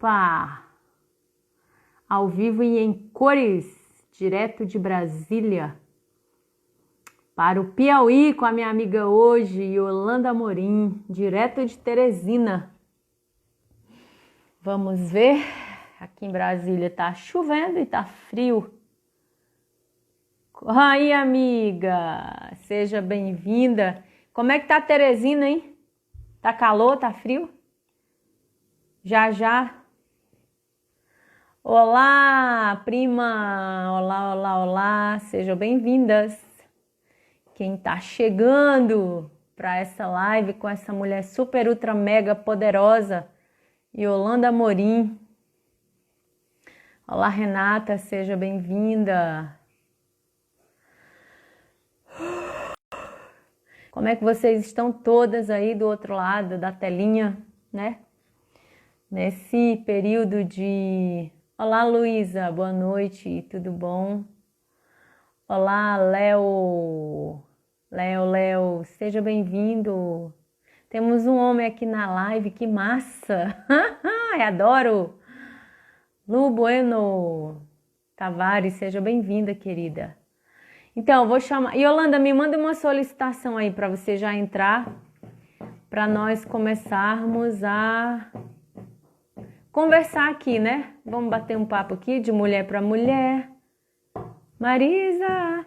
Opa! Ao vivo e em cores, direto de Brasília, para o Piauí com a minha amiga hoje, Yolanda Amorim, direto de Teresina. Vamos ver, aqui em Brasília tá chovendo e tá frio. Aí, amiga, seja bem-vinda. Como é que tá Teresina, hein? Tá calor, tá frio? Já, já. Olá, prima! Olá, olá, olá! Sejam bem-vindas! Quem tá chegando para essa live com essa mulher super, ultra, mega poderosa, Yolanda Amorim. Olá, Renata, seja bem-vinda! Como é que vocês estão todas aí do outro lado da telinha, né? Nesse período de... Olá, Luísa, boa noite, tudo bom? Olá, Léo, Léo, seja bem-vindo. Temos um homem aqui na live, que massa! Adoro! Lu Bueno Tavares, seja bem-vinda, querida. Então, vou chamar... Yolanda, me manda uma solicitação aí para você já entrar, para nós começarmos a conversar aqui, né? Vamos bater um papo aqui de mulher para mulher. Marisa!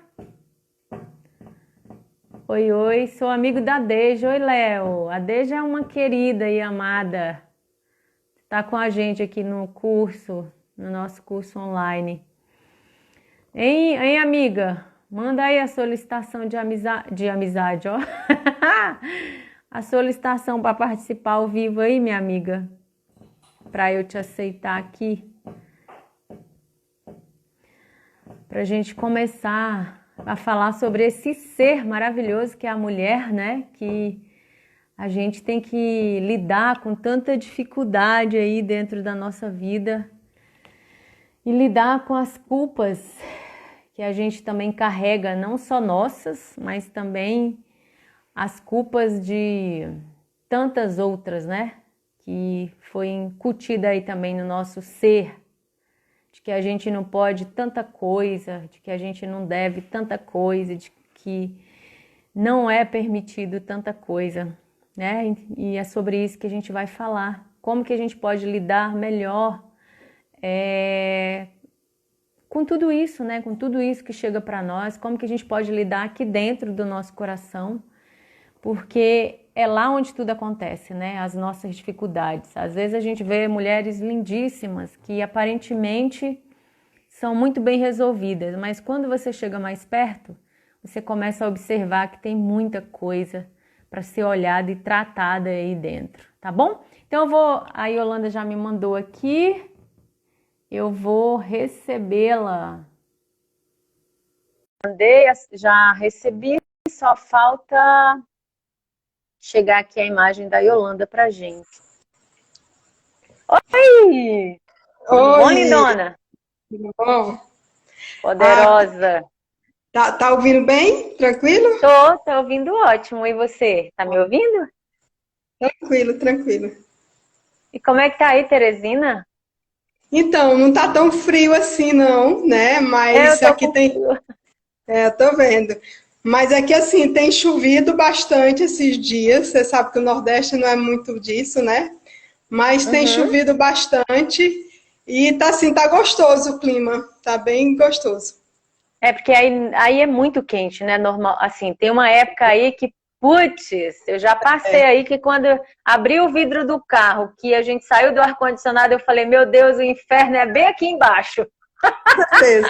Oi, oi, sou amigo da Deja. Oi, Léo. A Deja é uma querida e amada. Tá com a gente aqui no curso, no nosso curso online. Hein, amiga? Manda aí a solicitação de amizade, ó. A solicitação para participar ao vivo aí, minha amiga. Para eu te aceitar aqui. Pra gente começar a falar sobre esse ser maravilhoso que é a mulher, né? Que a gente tem que lidar com tanta dificuldade aí dentro da nossa vida e lidar com as culpas que a gente também carrega, não só nossas, mas também as culpas de tantas outras, né? Que foi incutida aí também no nosso ser, de que a gente não pode tanta coisa, de que a gente não deve tanta coisa, de que não é permitido tanta coisa, né? E é sobre isso que a gente vai falar. Como que a gente pode lidar melhor com tudo isso, né? Com tudo isso que chega para nós, como que a gente pode lidar aqui dentro do nosso coração, porque é lá onde tudo acontece, né? As nossas dificuldades. Às vezes a gente vê mulheres lindíssimas que aparentemente são muito bem resolvidas, mas quando você chega mais perto, você começa a observar que tem muita coisa para ser olhada e tratada aí dentro, tá bom? Então a Yolanda já me mandou aqui, eu vou recebê-la. Já recebi, só falta chegar aqui a imagem da Yolanda pra gente. Oi! Tudo bom, lindona? Tudo bom? Poderosa. Tá ouvindo bem? Tranquilo? Tô ouvindo ótimo. E você? Tá me ouvindo? Tranquilo. E como é que tá aí, Teresina? Então, não tá tão frio assim não, né? Eu Mas tô aqui com tem... frio. Eu tô vendo. Mas aqui, assim, tem chovido bastante esses dias. Você sabe que o Nordeste não é muito disso, né? Mas tem Uhum. chovido bastante e tá assim, tá gostoso o clima. Tá bem gostoso. É porque aí é muito quente, né? Normal, assim, tem uma época aí que, putz, eu já passei aí que quando eu abri o vidro do carro, que a gente saiu do ar-condicionado, eu falei, meu Deus, o inferno é bem aqui embaixo, Certeza.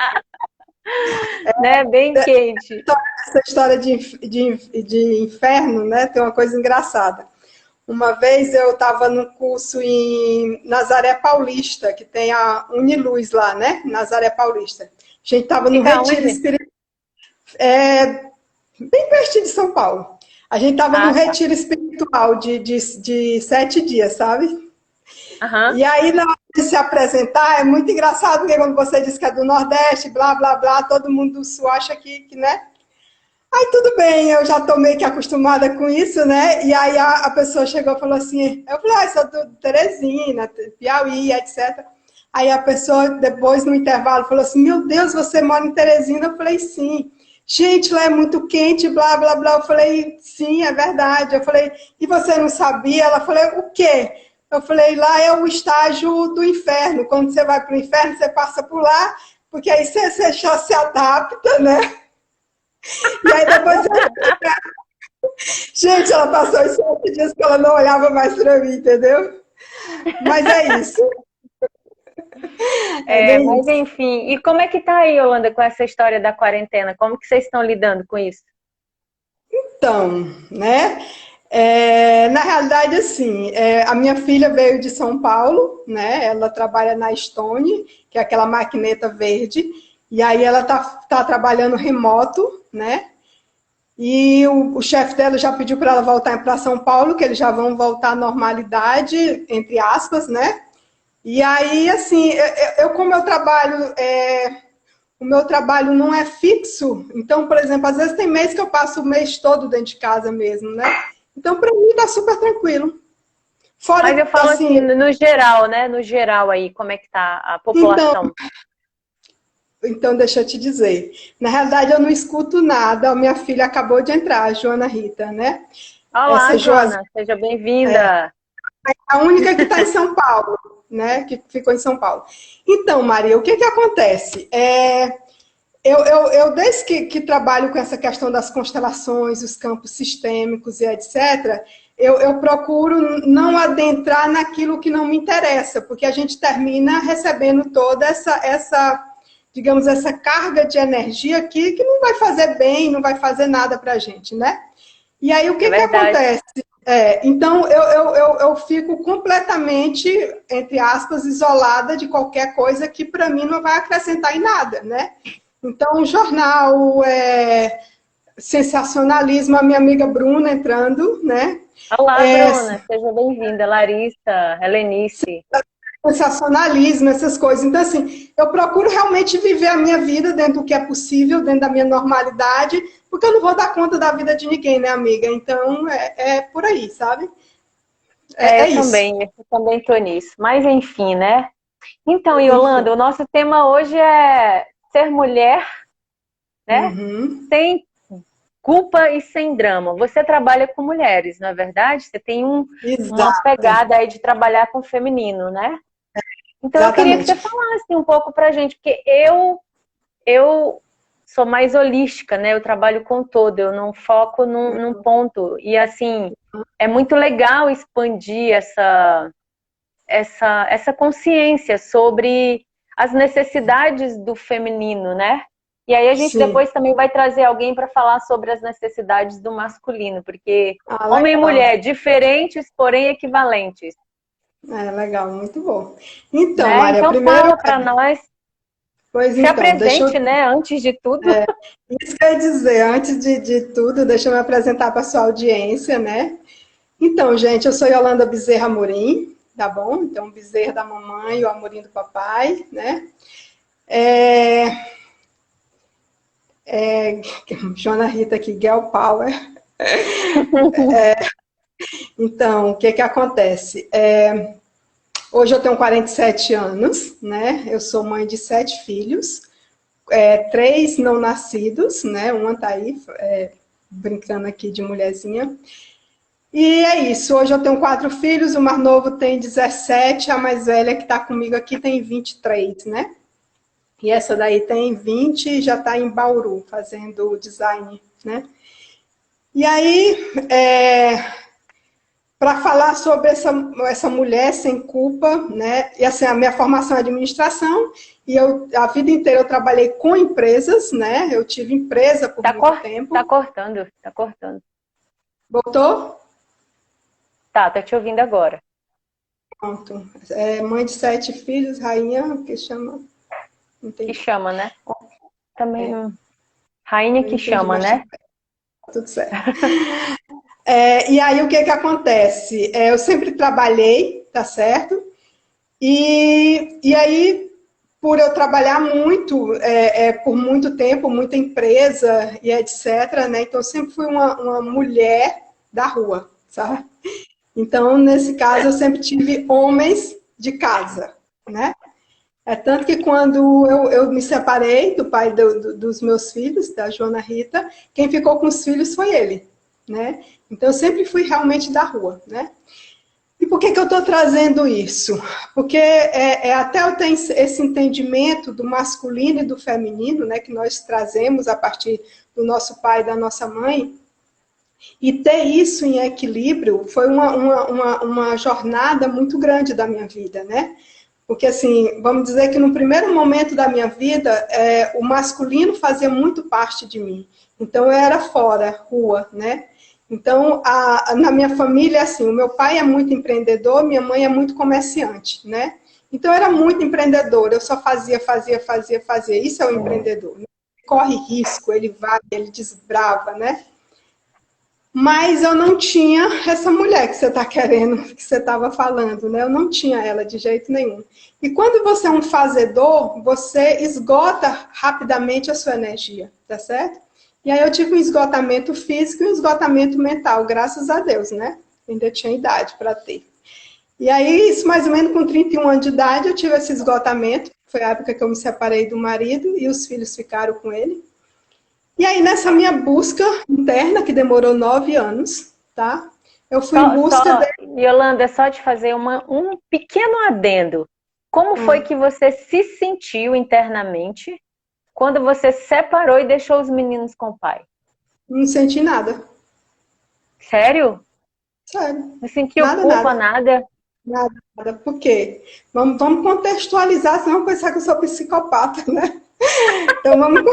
né? Bem quente. Essa história de inferno, né? Tem uma coisa engraçada. Uma vez eu estava no curso em Nazaré Paulista, que tem a Uniluz lá, né? Nazaré Paulista. A gente estava no Fica retiro onde? espiritual, bem pertinho de São Paulo. A gente estava no Ah, tá. retiro espiritual de 7 dias, sabe? Aham. E aí, na hora de se apresentar, é muito engraçado, porque quando você diz que é do Nordeste, blá, blá, blá, todo mundo do Sul acha que, né? Aí tudo bem, eu já tô meio que acostumada com isso, né? E aí a pessoa chegou e falou assim, eu falei, sou do Teresina, Piauí, etc. Aí a pessoa, depois no intervalo, falou assim, meu Deus, você mora em Teresina? Eu falei, sim. Gente, lá é muito quente, blá, blá, blá. Eu falei, sim, é verdade. Eu falei, e você não sabia? Ela falou, o quê? Eu falei, lá é o estágio do inferno. Quando você vai para o inferno, você passa por lá, porque aí você já se adapta, né? E aí depois gente, ela passou os 7 dias que ela não olhava mais para mim, entendeu? Mas é isso, é É, bem mas isso. enfim, e como é que tá aí, Yolanda, com essa história da quarentena? Como que vocês estão lidando com isso? Então, né? Na realidade, assim, a minha filha veio de São Paulo, né? Ela trabalha na Stone, que é aquela maquineta verde, e aí ela tá trabalhando remoto, né? E o chefe dela já pediu para ela voltar para São Paulo, que eles já vão voltar à normalidade, entre aspas, né? E aí, assim, como eu trabalho, o meu trabalho não é fixo, então, por exemplo, às vezes tem mês que eu passo o mês todo dentro de casa mesmo, né? Então, para mim, tá super tranquilo. Mas eu Fora, falo assim, assim, no geral, né? No geral aí, como é que tá a então, população? então, deixa eu te dizer. Na realidade, eu não escuto nada. A minha filha acabou de entrar, a Joana Rita, né? Olá, Essa Joana Joana, seja bem-vinda. é a única que está em São Paulo, né? Que ficou em São Paulo. Então, Maria, o que que acontece? Eu desde que trabalho com essa questão das constelações, os campos sistêmicos e etc., eu procuro não adentrar naquilo que não me interessa, porque a gente termina recebendo toda digamos, essa carga de energia aqui que não vai fazer bem, não vai fazer nada para a gente, né? E aí o É que que verdade. acontece? Então eu fico completamente, entre aspas, isolada de qualquer coisa que para mim não vai acrescentar em nada, né? Então, jornal, sensacionalismo, a minha amiga Bruna entrando, né? Olá, É, Bruna, seja bem-vinda. Larissa, Helenice. sensacionalismo, essas coisas. Então, assim, eu procuro realmente viver a minha vida dentro do que é possível, dentro da minha normalidade, porque eu não vou dar conta da vida de ninguém, né, amiga? Então, é por aí, sabe? É, É isso. eu também tô nisso. Mas enfim, né? Então, Mas, enfim. Yolanda, o nosso tema hoje é ser mulher, né? Uhum. Sem culpa e sem drama. Você trabalha com mulheres, não é verdade? Você tem uma Exato, pegada aí de trabalhar com o feminino, né? Então eu queria que você exatamente. falasse um pouco pra gente, porque eu sou mais holística, né? Eu trabalho com todo, eu não foco num ponto. E assim, é muito legal expandir essa consciência sobre as necessidades do feminino, né? E aí a gente Sim. depois também vai trazer alguém para falar sobre as necessidades do masculino, porque Ah, homem e legal. mulher diferentes, porém equivalentes, Legal, muito bom. Então, né? Maria, Então primeiro, fala para nós, pois se então, deixa eu. apresente, né? Antes de tudo. Isso que eu ia dizer, antes de tudo, deixa eu me apresentar para a sua audiência, né? Então, gente, eu sou Yolanda Bezerra Amorim, tá bom? Então, Bezerra da mamãe e o Amorim do papai, né? É, Joana Rita aqui, Girl Power. Então, o que que acontece? Hoje eu tenho 47 anos, né? Eu sou mãe de 7 filhos, 3 não nascidos, né? Uma tá aí, brincando aqui de mulherzinha. E é isso, hoje eu tenho 4 filhos, o mais novo tem 17, a mais velha que está comigo aqui tem 23, né? E essa daí tem 20 e já está em Bauru, fazendo design, né? E aí, para falar sobre essa mulher sem culpa, né? E assim, a minha formação é administração, e a vida inteira eu trabalhei com empresas, né? Eu tive empresa por Tá, muito tá tempo. cortando, tá cortando. Voltou? Tá, tô te ouvindo agora. Pronto. Mãe de 7 filhos, rainha, que chama. Não Que entendi. chama, né? Também não. Rainha Não que entendi, chama, mas né? tá tudo certo. E aí o que que acontece? Eu sempre trabalhei, tá certo? E aí, por eu trabalhar muito, por muito tempo, muita empresa e etc., né? Então, eu sempre fui uma mulher da rua, sabe? Então, nesse caso, eu sempre tive homens de casa, né? É tanto que quando eu me separei do pai dos meus filhos, da Joana Rita, quem ficou com os filhos foi ele, né? Então, eu sempre fui realmente da rua, né? E por que eu estou trazendo isso? Porque até eu tenho esse entendimento do masculino e do feminino, né, que nós trazemos a partir do nosso pai e da nossa mãe, e ter isso em equilíbrio foi uma jornada muito grande da minha vida, né? Porque, assim, vamos dizer que no primeiro momento da minha vida, o masculino fazia muito parte de mim. Então, eu era fora, rua, né? Então, na minha família, assim, o meu pai é muito empreendedor, minha mãe é muito comerciante, né? Então, eu era muito empreendedora, eu só fazia. Isso é o empreendedor. Né? Corre risco, ele vai, ele desbrava, né? Mas eu não tinha essa mulher que você está querendo, que você estava falando, né? Eu não tinha ela de jeito nenhum. E quando você é um fazedor, você esgota rapidamente a sua energia, tá certo? E aí eu tive um esgotamento físico e um esgotamento mental, graças a Deus, né? Ainda tinha idade para ter. E aí, isso mais ou menos com 31 anos de idade, eu tive esse esgotamento. Foi a época que eu me separei do marido e os filhos ficaram com ele. E aí, nessa minha busca interna, que demorou 9 anos, tá? Eu fui em busca de... Yolanda, só te fazer um pequeno adendo. Como foi que você se sentiu internamente quando você separou e deixou os meninos com o pai? Não senti nada. Sério? Sério. Não sentiu Nada, culpa, nada. nada? Nada, nada. Por quê? Vamos contextualizar, senão vão pensar que eu sou psicopata, né? Então, vamos...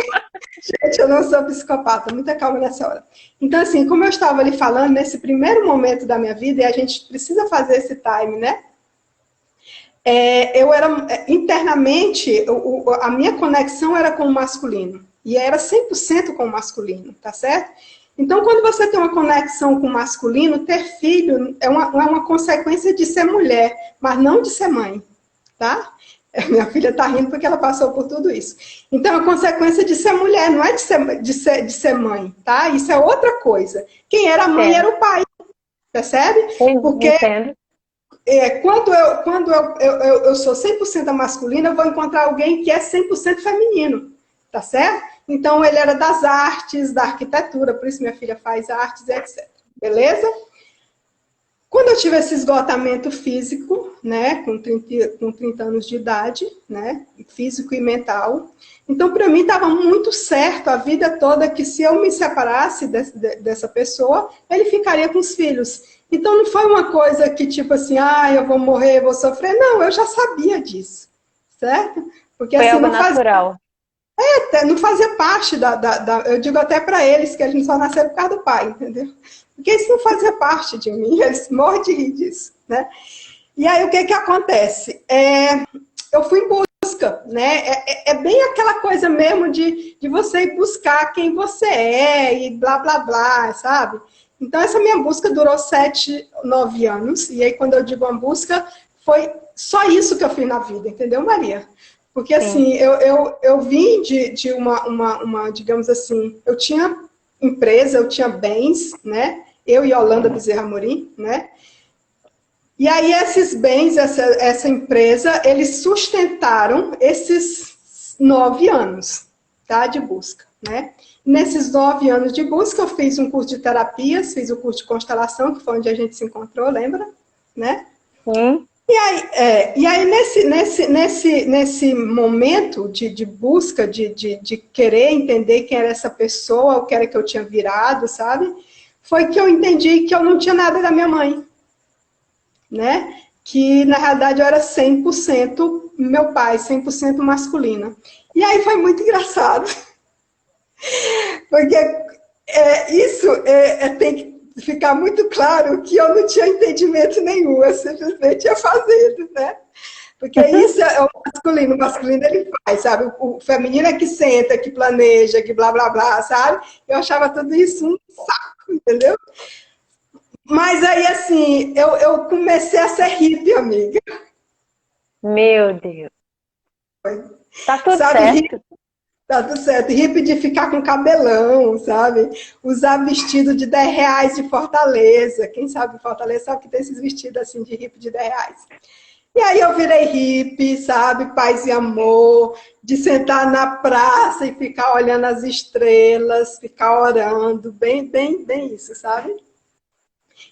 Gente, eu não sou psicopata, muita calma nessa hora. Então, assim, como eu estava ali falando, nesse primeiro momento da minha vida, e a gente precisa fazer esse time, né? Eu era, internamente, a minha conexão era com o masculino. E era 100% com o masculino, tá certo? Então, quando você tem uma conexão com o masculino, ter filho é uma consequência de ser mulher, mas não de ser mãe, tá? Minha filha está rindo porque ela passou por tudo isso. Então, a consequência de ser mulher, não é de ser mãe, tá? Isso é outra coisa. Quem era a mãe era o pai, percebe? Porque Entendo. quando eu sou 100% masculina, eu vou encontrar alguém que é 100% feminino, tá certo? Então, ele era das artes, da arquitetura, por isso minha filha faz artes, etc. Beleza? Quando eu tive esse esgotamento físico, né, com 30 anos de idade, né, físico e mental, então para mim estava muito certo a vida toda que se eu me separasse dessa pessoa, ele ficaria com os filhos. Então não foi uma coisa que tipo assim, eu vou morrer, vou sofrer. Não, eu já sabia disso, certo? Porque Foi assim, algo natural. não fazia parte eu digo até para eles que a gente só nasceu por causa do pai, entendeu? Porque isso não fazia parte de mim, eles morrem de rir disso, né? E aí o que acontece? Eu fui em busca, né? É bem aquela coisa mesmo de você ir buscar quem você é e blá, blá, blá, sabe? Então essa minha busca durou 7, 9 anos, e aí quando eu digo uma busca, foi só isso que eu fiz na vida, entendeu, Maria? Porque, assim, eu vim de uma, digamos assim, eu tinha empresa, eu tinha bens, né? Eu e Yolanda Bezerra Amorim, né? E aí esses bens, essa empresa, eles sustentaram esses 9 anos, tá? De busca, né? Nesses 9 anos de busca, eu fiz um curso de terapias, fiz o curso de constelação, que foi onde a gente se encontrou, lembra? Né? Sim. E aí nesse momento de busca, de querer entender quem era essa pessoa, o que era que eu tinha virado, sabe? Foi que eu entendi que eu não tinha nada da minha mãe, né? Que, na realidade, eu era 100% meu pai, 100% masculina. E aí foi muito engraçado, porque tem que ficar muito claro que eu não tinha entendimento nenhum, eu simplesmente ia fazendo, né? Porque isso é o masculino ele faz, sabe? O feminino é que senta, que planeja, que blá, blá, blá, sabe? Eu achava tudo isso um saco, entendeu? Mas aí, assim, eu comecei a ser hippie, amiga. Meu Deus. Tá tudo Sabe, certo. tá tudo certo. Hippie de ficar com cabelão, sabe? Usar vestido de R$ 10 de Fortaleza. Quem sabe Fortaleza sabe que tem esses vestidos assim de hippie de R$ 10. E aí eu virei hippie, sabe? Paz e amor, de sentar na praça e ficar olhando as estrelas, ficar orando, bem, bem, bem isso, sabe?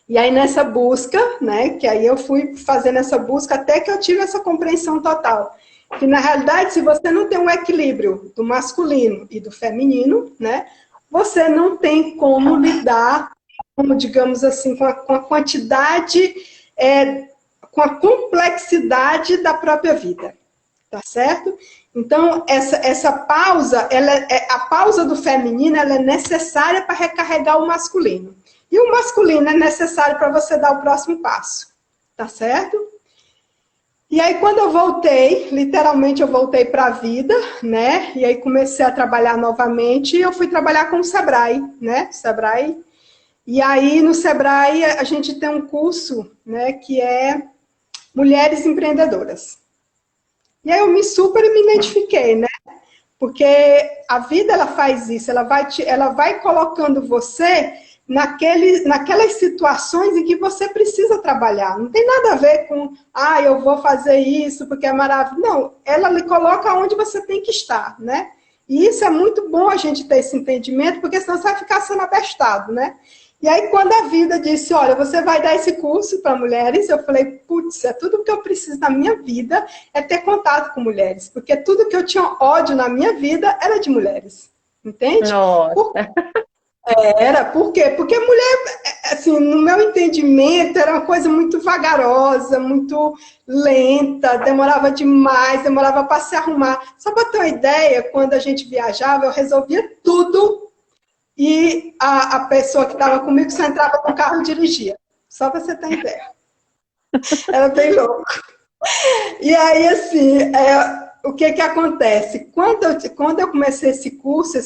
E aí nessa busca, né, que aí eu fui fazendo essa busca até que eu tive essa compreensão total. Que na realidade, se você não tem um equilíbrio do masculino e do feminino, né, você não tem como lidar, como digamos assim, com a quantidade, com a complexidade da própria vida, tá certo? Então, essa pausa, a pausa do feminino, ela é necessária para recarregar o masculino. E o masculino é necessário para você dar o próximo passo, tá certo? E aí, quando eu voltei, literalmente eu voltei para a vida, né? E aí comecei a trabalhar novamente e eu fui trabalhar com o Sebrae, né? Sebrae. E aí, no Sebrae, a gente tem um curso, né, que é Mulheres Empreendedoras. E aí eu me super me identifiquei, né? Porque a vida, ela faz isso, ela vai colocando você naquelas situações em que você precisa trabalhar. Não tem nada a ver com, eu vou fazer isso porque é maravilhoso. Não, ela lhe coloca onde você tem que estar, né? E isso é muito bom a gente ter esse entendimento, porque senão você vai ficar sendo abestado, né? E aí, quando a vida disse, olha, você vai dar esse curso para mulheres, eu falei, putz, é tudo que eu preciso na minha vida é ter contato com mulheres, porque tudo que eu tinha ódio na minha vida era de mulheres, entende? Nossa. Por quê? Porque mulher, assim, no meu entendimento, era uma coisa muito vagarosa, muito lenta, demorava demais, demorava para se arrumar. Só para ter uma ideia, quando a gente viajava, eu resolvia tudo e a pessoa que estava comigo só entrava no carro e dirigia. Só para você ter ideia. Era bem louco. E aí, assim, o que que acontece? Quando eu comecei esse curso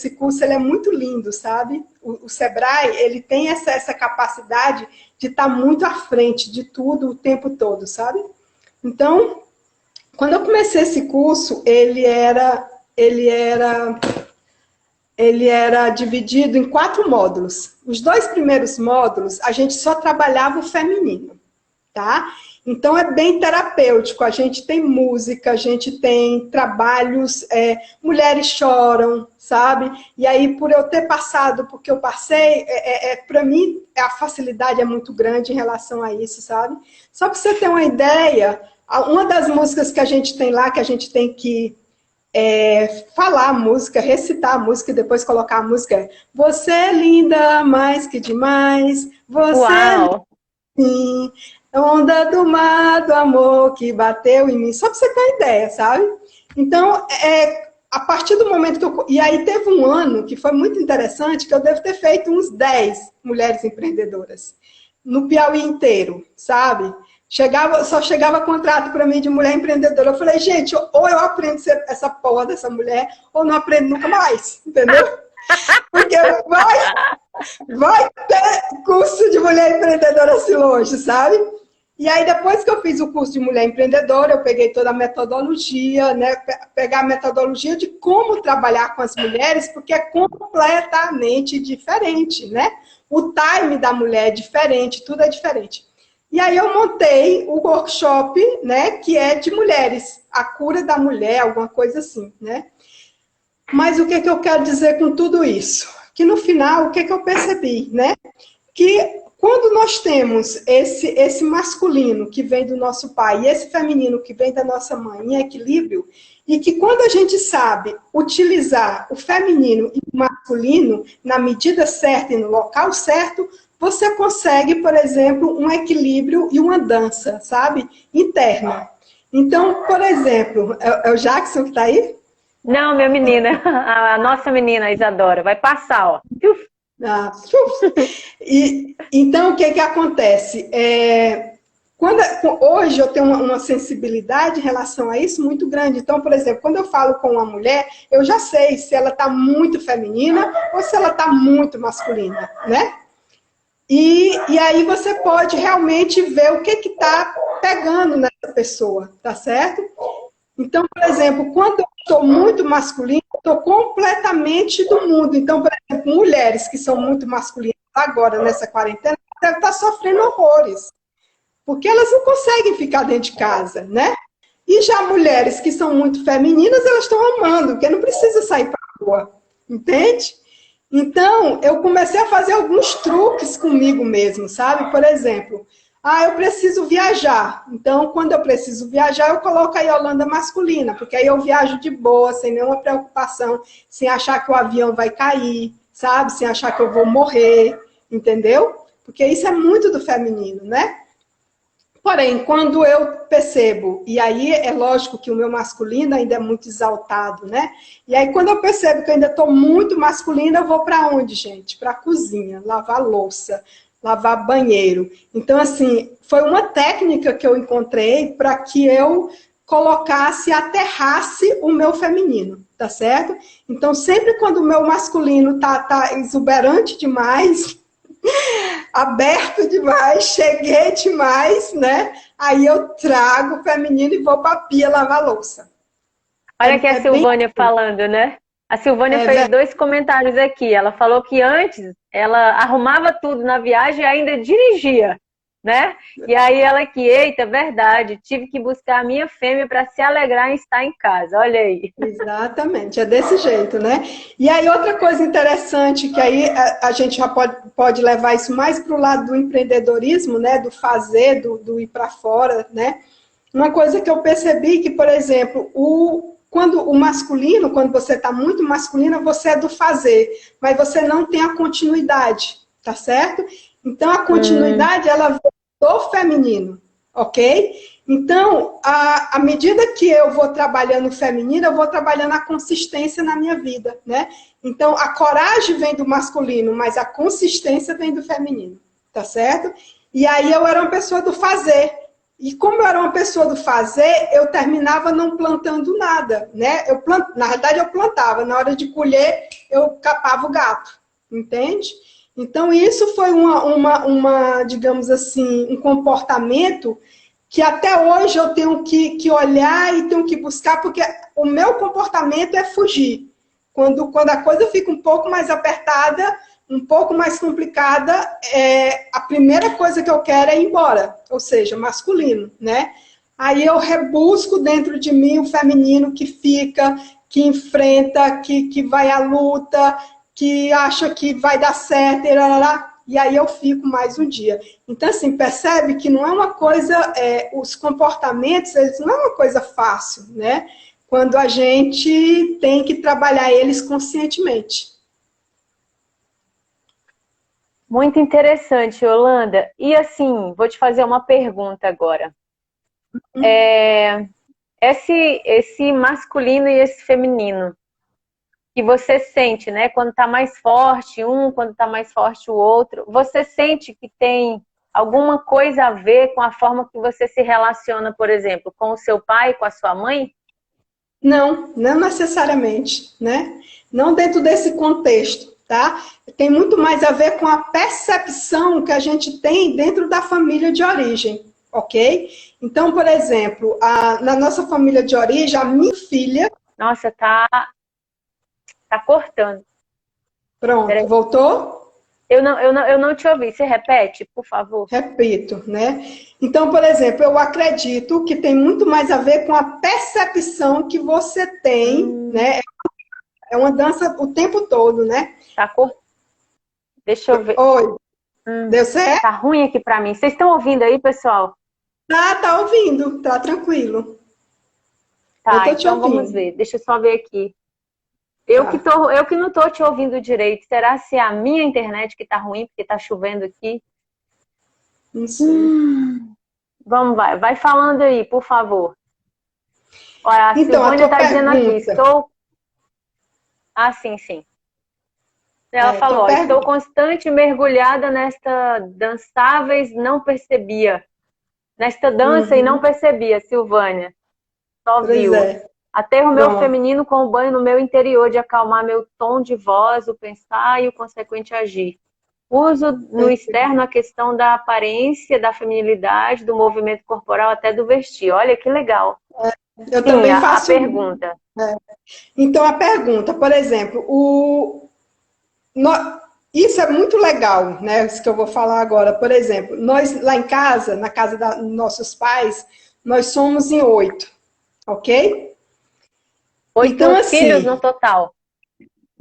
ele é muito lindo, sabe? O Sebrae, ele tem essa capacidade de estar muito à frente de tudo o tempo todo, sabe? Então, quando eu comecei esse curso, ele era dividido em 4 módulos. Os 2 primeiros módulos, a gente só trabalhava o feminino, tá? Então, é bem terapêutico. A gente tem música, a gente tem trabalhos, mulheres choram, sabe? E aí, por eu ter passado, porque eu passei, para mim, a facilidade é muito grande em relação a isso, sabe? Só para você ter uma ideia, uma das músicas que a gente tem lá, que a gente tem que falar a música, recitar a música e depois colocar a música. Você é linda, mais que demais. Você é Uau! linda, onda do mar, do amor que bateu em mim. Só para você ter uma ideia, sabe? Então, a partir do momento que eu... E aí teve um ano que foi muito interessante, que eu devo ter feito uns 10 mulheres empreendedoras. No Piauí inteiro, sabe? Só chegava contrato para mim de mulher empreendedora. Eu falei, gente, ou eu aprendo essa porra dessa mulher, ou não aprendo nunca mais, entendeu? Porque vai ter curso de mulher empreendedora assim longe, sabe? E aí, depois que eu fiz o curso de mulher empreendedora, eu peguei toda a metodologia, né? Pegar a metodologia de como trabalhar com as mulheres, porque é completamente diferente, né? O time da mulher é diferente, tudo é diferente. E aí eu montei o workshop, né, que é de mulheres, a cura da mulher, alguma coisa assim, né? Mas o que que eu quero dizer com tudo isso? Que no final, o que que eu percebi, né? Que quando nós temos esse masculino que vem do nosso pai e esse feminino que vem da nossa mãe em equilíbrio, e que quando a gente sabe utilizar o feminino e o masculino na medida certa e no local certo, você consegue, por exemplo, um equilíbrio e uma dança, sabe? Interna. Então, por exemplo, é o Jackson que está aí? Não, minha menina, a nossa menina Isadora, vai passar, ó. Ah, então, o que que acontece? Hoje eu tenho uma sensibilidade em relação a isso muito grande. Então, por exemplo, quando eu falo com uma mulher, eu já sei se ela está muito feminina ou se ela está muito masculina, né? E aí você pode realmente ver o que está pegando nessa pessoa, tá certo? Então, por exemplo, quando eu estou muito masculina, eu estou completamente do mundo. Então, por exemplo, mulheres que são muito masculinas agora, nessa quarentena, devem estar sofrendo horrores. Porque elas não conseguem ficar dentro de casa, né? E já mulheres que são muito femininas, elas estão amando, porque não precisa sair para a rua, entende? Então, eu comecei a fazer alguns truques comigo mesmo, sabe? Por exemplo, eu preciso viajar. Então, quando eu preciso viajar, eu coloco a Yolanda masculina, porque aí eu viajo de boa, sem nenhuma preocupação, sem achar que o avião vai cair, sabe? Sem achar que eu vou morrer, entendeu? Porque isso é muito do feminino, né? Porém, quando eu percebo, e aí é lógico que o meu masculino ainda é muito exaltado, né? E aí quando eu percebo que eu ainda estou muito masculina, eu vou para onde, gente? Para a cozinha, lavar louça, lavar banheiro. Então, assim, foi uma técnica que eu encontrei para que eu colocasse, aterrasse o meu feminino, tá certo? Então, sempre quando o meu masculino tá exuberante demais, aberto demais, cheguei demais, né? Aí eu trago o feminino e vou para a pia lavar louça. Olha aqui a Silvânia bem... falando, né? A Silvânia fez 2 comentários aqui. Ela falou que antes ela arrumava tudo na viagem e ainda dirigia, né? E aí ela aqui, eita, verdade, tive que buscar a minha fêmea para se alegrar em estar em casa. Olha aí. Exatamente, é desse jeito, né? E aí outra coisa interessante, que aí a gente já pode levar isso mais para o lado do empreendedorismo, né? Do fazer, do ir para fora, né? Uma coisa que eu percebi que, por exemplo, quando o masculino, quando você está muito masculina, você é do fazer, mas você não tem a continuidade, tá certo? Então, a continuidade, ela vem do feminino, ok? Então, à medida que eu vou trabalhando o feminino, eu vou trabalhando a consistência na minha vida, né? Então, a coragem vem do masculino, mas a consistência vem do feminino, tá certo? E aí eu era uma pessoa do fazer. E como eu era uma pessoa do fazer, eu terminava não plantando nada, né? Na verdade, eu plantava. Na hora de colher, eu capava o gato, entende? Então, isso foi digamos assim, um comportamento que até hoje eu tenho que olhar e tenho que buscar, porque o meu comportamento é fugir. Quando a coisa fica um pouco mais apertada, um pouco mais complicada, a primeira coisa que eu quero é ir embora, ou seja, masculino, né? Aí eu rebusco dentro de mim o feminino que fica, que enfrenta, que vai à luta, que acha que vai dar certo, e aí eu fico mais um dia. Então, assim, percebe que não é uma coisa, os comportamentos, eles não é uma coisa fácil, né? Quando a gente tem que trabalhar eles conscientemente. Muito interessante, Yolanda. E assim, vou te fazer uma pergunta agora. Esse masculino e esse feminino que você sente, né? Quando está mais forte um, quando está mais forte o outro, você sente que tem alguma coisa a ver com a forma que você se relaciona, por exemplo, com o seu pai, com a sua mãe? Não, não necessariamente, né? Não dentro desse contexto, tá? Tem muito mais a ver com a percepção que a gente tem dentro da família de origem, ok? Então, por exemplo, na nossa família de origem, a minha filha... Nossa, tá cortando. Pronto, voltou? Eu não te ouvi. Você repete, por favor? Repito, né? Então, por exemplo, eu acredito que tem muito mais a ver com a percepção que você tem, né? É uma dança o tempo todo, né? Tá cortando. Deixa eu ver. Oi, deu certo? Tá ruim aqui pra mim. Vocês estão ouvindo aí, pessoal? Tá ouvindo, tá tranquilo. Eu Tá, tô te então vamos ouvindo. ver. Deixa eu só ver aqui. Tá. Eu que não tô te ouvindo direito. Será se é a minha internet que tá ruim, porque tá chovendo aqui? Não sei. Vamos, vai falando aí, por favor. Olha, a Então, a Silvânia tua tá dizendo aqui, pergunta. estou... Ah, sim, sim. Ela falou, Tua ó, estou pergunta. constante mergulhada nesta dançáveis, não percebia. Nesta dança e não Uhum. percebia, Silvânia. Só Pois viu. é. Aterro meu Pronto. feminino com o banho no meu interior de acalmar meu tom de voz, o pensar e o consequente agir. Uso no externo a questão da aparência, da feminilidade, do movimento corporal, até do vestir. Olha que legal. Eu Sim, também a faço. pergunta. Então, a pergunta, por exemplo, isso é muito legal, né? Isso que eu vou falar agora. Por exemplo, nós lá em casa, na casa dos nossos pais, nós somos em 8, ok? Então, 8 filhos no assim, total.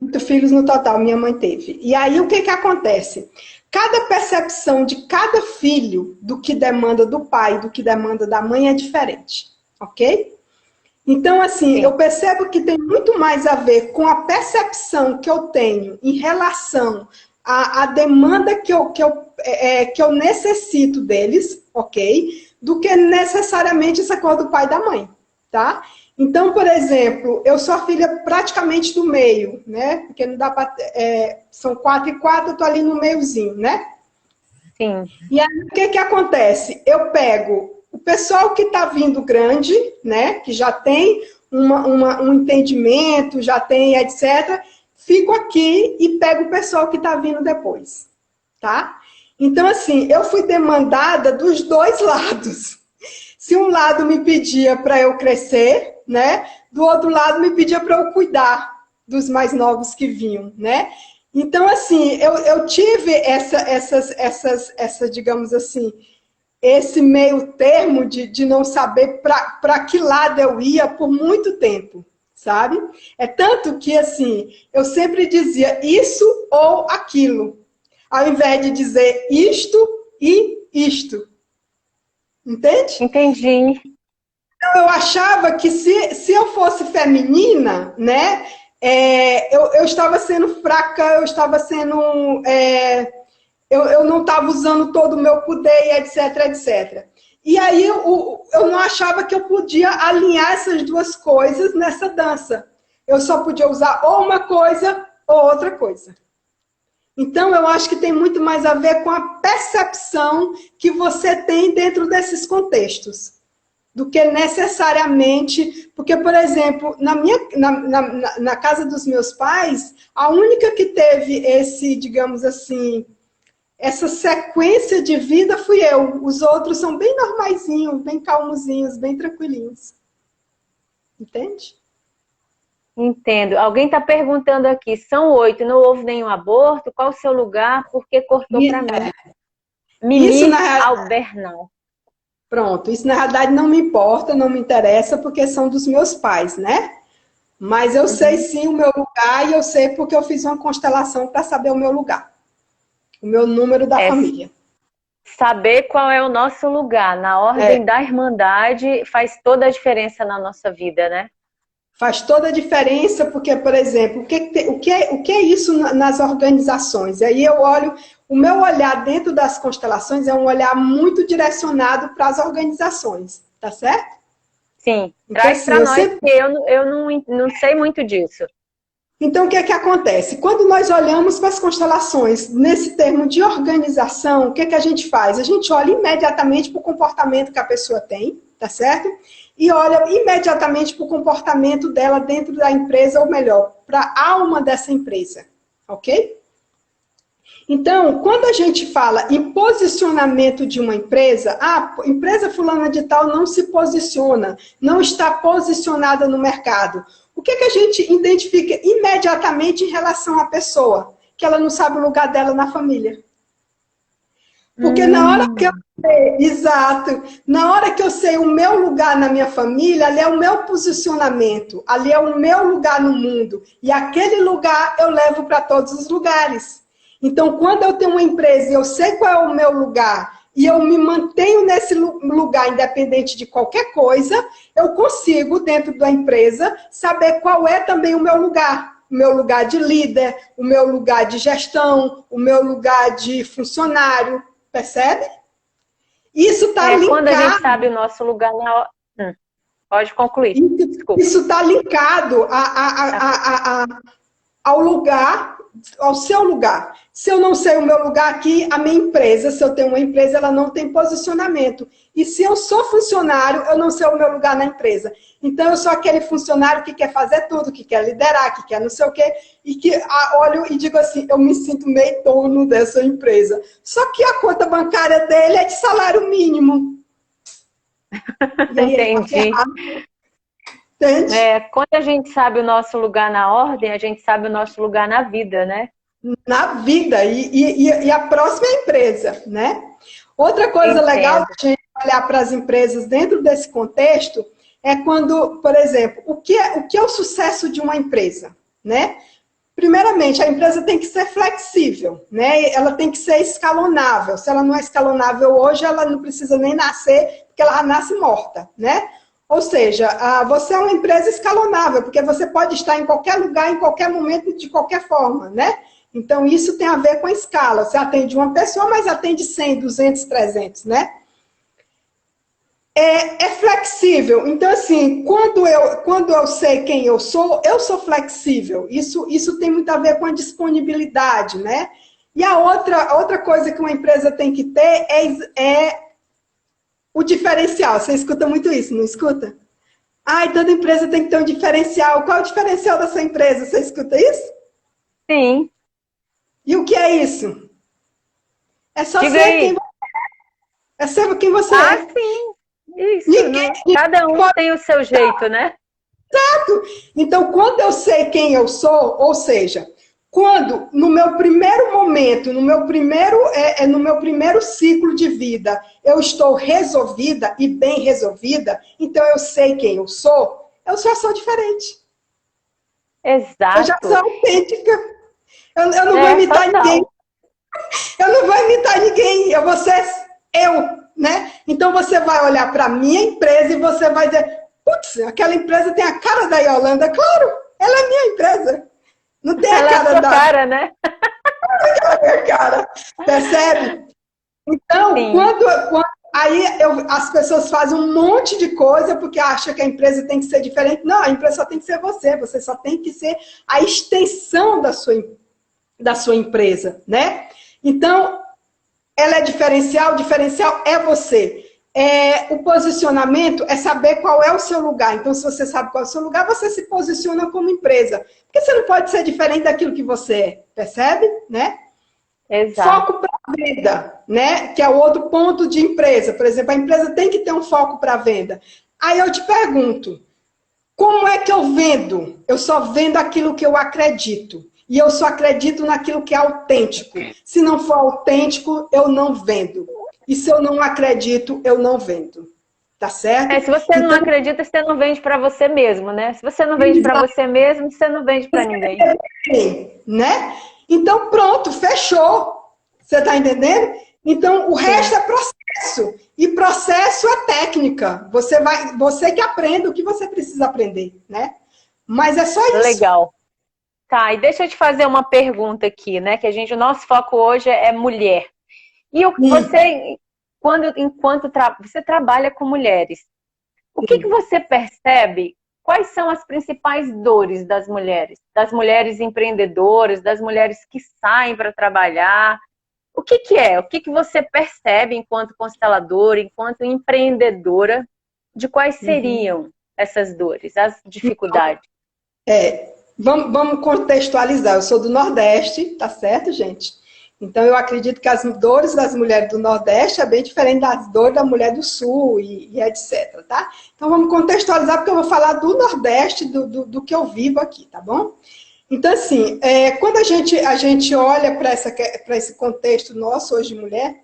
8 filhos no total, minha mãe teve. E aí, o que que acontece? Cada percepção de cada filho do que demanda do pai, do que demanda da mãe é diferente, ok? Então, assim, eu Sim. percebo que tem muito mais a ver com a percepção que eu tenho em relação à demanda que eu necessito deles, ok? Do que necessariamente essa coisa do pai e da mãe, tá? Então, por exemplo, eu sou a filha praticamente do meio, né? Porque não dá para. São 4 e 4, eu tô ali no meiozinho, né? Sim. E aí, o que que acontece? Eu pego o pessoal que está vindo grande, né, que já tem um entendimento, já tem, etc., fico aqui e pego o pessoal que está vindo depois, tá? Então, assim, eu fui demandada dos dois lados. Se um lado me pedia para eu crescer, né, do outro lado me pedia para eu cuidar dos mais novos que vinham, né? Então, assim, eu tive essa, digamos assim, esse meio termo de não saber para que lado eu ia por muito tempo, sabe? É tanto que, assim, eu sempre dizia isso ou aquilo, ao invés de dizer isto e isto, entende? Entendi. Eu achava que se eu fosse feminina, né, eu estava sendo fraca, eu estava sendo eu não estava usando todo o meu poder, etc, etc. E aí eu não achava que eu podia alinhar essas duas coisas nessa dança. Eu só podia usar ou uma coisa ou outra coisa. Então, eu acho que tem muito mais a ver com a percepção que você tem dentro desses contextos, do que necessariamente. Porque, por exemplo, na casa dos meus pais, a única que teve esse, digamos assim, essa sequência de vida fui eu. Os outros são bem normaizinhos, bem calmozinhos, bem tranquilinhos. Entende? Entendo. Alguém está perguntando aqui, são 8, não houve nenhum aborto? Qual o seu lugar? Por que cortou para mim? Isso, Mimi Albernal. pronto, isso na realidade não me importa, não me interessa, porque são dos meus pais, né? Mas eu sei Uhum. sim o meu lugar e eu sei porque eu fiz uma constelação para saber o meu lugar, o meu número da É família. saber qual é o nosso lugar na ordem da Irmandade faz toda a diferença na nossa vida, né? Faz toda a diferença, porque, por exemplo, o que é isso nas organizações? Aí eu olho, o meu olhar dentro das constelações é um olhar muito direcionado para as organizações, tá certo? Sim, Então, traz assim, para eu nós, sempre. porque eu não sei muito disso. Então, o que é que acontece? Quando nós olhamos para as constelações nesse termo de organização, o que é que a gente faz? A gente olha imediatamente para o comportamento que a pessoa tem, tá certo? E olha imediatamente para o comportamento dela dentro da empresa, ou melhor, para a alma dessa empresa, ok? Então, quando a gente fala em posicionamento de uma empresa, a empresa fulana de tal não se posiciona, não está posicionada no mercado. O que, que a gente identifica imediatamente em relação à pessoa? Que ela não sabe o lugar dela na família. Porque na hora que eu Hum, sei, exato, na hora que eu sei o meu lugar na minha família, ali é o meu posicionamento, ali é o meu lugar no mundo. E aquele lugar eu levo para todos os lugares. Então, quando eu tenho uma empresa e eu sei qual é o meu lugar, e eu me mantenho nesse lugar, independente de qualquer coisa, eu consigo, dentro da empresa, saber qual é também o meu lugar. O meu lugar de líder, o meu lugar de gestão, o meu lugar de funcionário. Percebe? Isso está quando a gente linkado. sabe o nosso lugar na hora. Pode concluir, desculpa. Isso está linkado ao lugar, ao seu lugar. Se eu não sei o meu lugar aqui, a minha empresa, se eu tenho uma empresa, ela não tem posicionamento. E se eu sou funcionário, eu não sei o meu lugar na empresa. Então, eu sou aquele funcionário que quer fazer tudo, que quer liderar, que quer não sei o quê, e que olho e digo assim, eu me sinto meio dono dessa empresa. Só que a conta bancária dele é de salário mínimo. E aí ele está Entendi. ferrado. Entende? Quando a gente sabe o nosso lugar na ordem, a gente sabe o nosso lugar na vida, né? Na vida. E a próxima é a empresa, né? Outra coisa legal Entendo. de a gente olhar para as empresas dentro desse contexto é quando, por exemplo, o que é o sucesso de uma empresa, né? Primeiramente, a empresa tem que ser flexível, né? Ela tem que ser escalonável. Se ela não é escalonável hoje, ela não precisa nem nascer, porque ela nasce morta, né? Ou seja, você é uma empresa escalonável, porque você pode estar em qualquer lugar, em qualquer momento, de qualquer forma, né? Então, isso tem a ver com a escala. Você atende uma pessoa, mas atende 100, 200, 300, né? É flexível. Então, assim, quando eu sei quem eu sou flexível. Isso tem muito a ver com a disponibilidade, né? E a outra coisa que uma empresa tem que ter é o diferencial. Você escuta muito isso, não escuta? Ai, toda empresa tem que ter um diferencial. Qual é o diferencial da sua empresa? Você escuta isso? Sim. E o que é isso? É só Diga ser quem, aí. é ser quem você Ah, é. sim. Isso, Ninguém não. Cada um tem o seu jeito, né? Então, quando eu sei quem eu sou, ou seja, quando no meu primeiro momento, no meu primeiro ciclo de vida, eu estou resolvida e bem resolvida, então eu sei quem eu já sou diferente. Eu já sou Exato. autêntica. Eu não vou imitar ninguém. Total. Eu não vou imitar ninguém. Eu vou ser eu, né? Então você vai olhar para a minha empresa e você vai dizer, putz, aquela empresa tem a cara da Yolanda. Claro, ela é minha empresa. Não tem a Ela é a cara sua da cara, né? minha cara. Percebe? Então, Sim. aí as pessoas fazem um monte de coisa porque acham que a empresa tem que ser diferente. Não, a empresa só tem que ser você. Você só tem que ser a extensão da sua empresa, né? Então, ela é diferencial, o diferencial é você. O posicionamento é saber qual é o seu lugar. Então, se você sabe qual é o seu lugar, você se posiciona como empresa. Porque você não pode ser diferente daquilo que você é, percebe? Né? Exato. Foco para venda, né? Que é o outro ponto de empresa. Por exemplo, a empresa tem que ter um foco para venda. Aí eu te pergunto, como é que eu vendo? Eu só vendo aquilo que eu acredito. E eu só acredito naquilo que é autêntico. Se não for autêntico, eu não vendo. E se eu não acredito, eu não vendo. Tá certo? Se você não Então, acredita, você não vende para você mesmo, né? Se você não vende para você mesmo, você não vende para ninguém. né? Então, pronto, fechou. Você está entendendo? Então, o resto Sim. é processo. E processo é técnica. Você que aprende o que você precisa aprender, né? Mas é só isso. Legal. Tá, e deixa eu te fazer uma pergunta aqui, né? Que o nosso foco hoje é mulher. E você, enquanto você trabalha com mulheres, o que você percebe? Quais são as principais dores das mulheres? Das mulheres empreendedoras, das mulheres que saem para trabalhar? O que é? O que você percebe enquanto consteladora, enquanto empreendedora, de quais seriam essas dores, as dificuldades? Vamos contextualizar. Eu sou do Nordeste, tá certo, gente? Então, eu acredito que as dores das mulheres do Nordeste é bem diferente das dores da mulher do Sul e etc, tá? Então, vamos contextualizar, porque eu vou falar do Nordeste, do que eu vivo aqui, tá bom? Então, assim, quando a gente olha para esse contexto nosso hoje de mulher,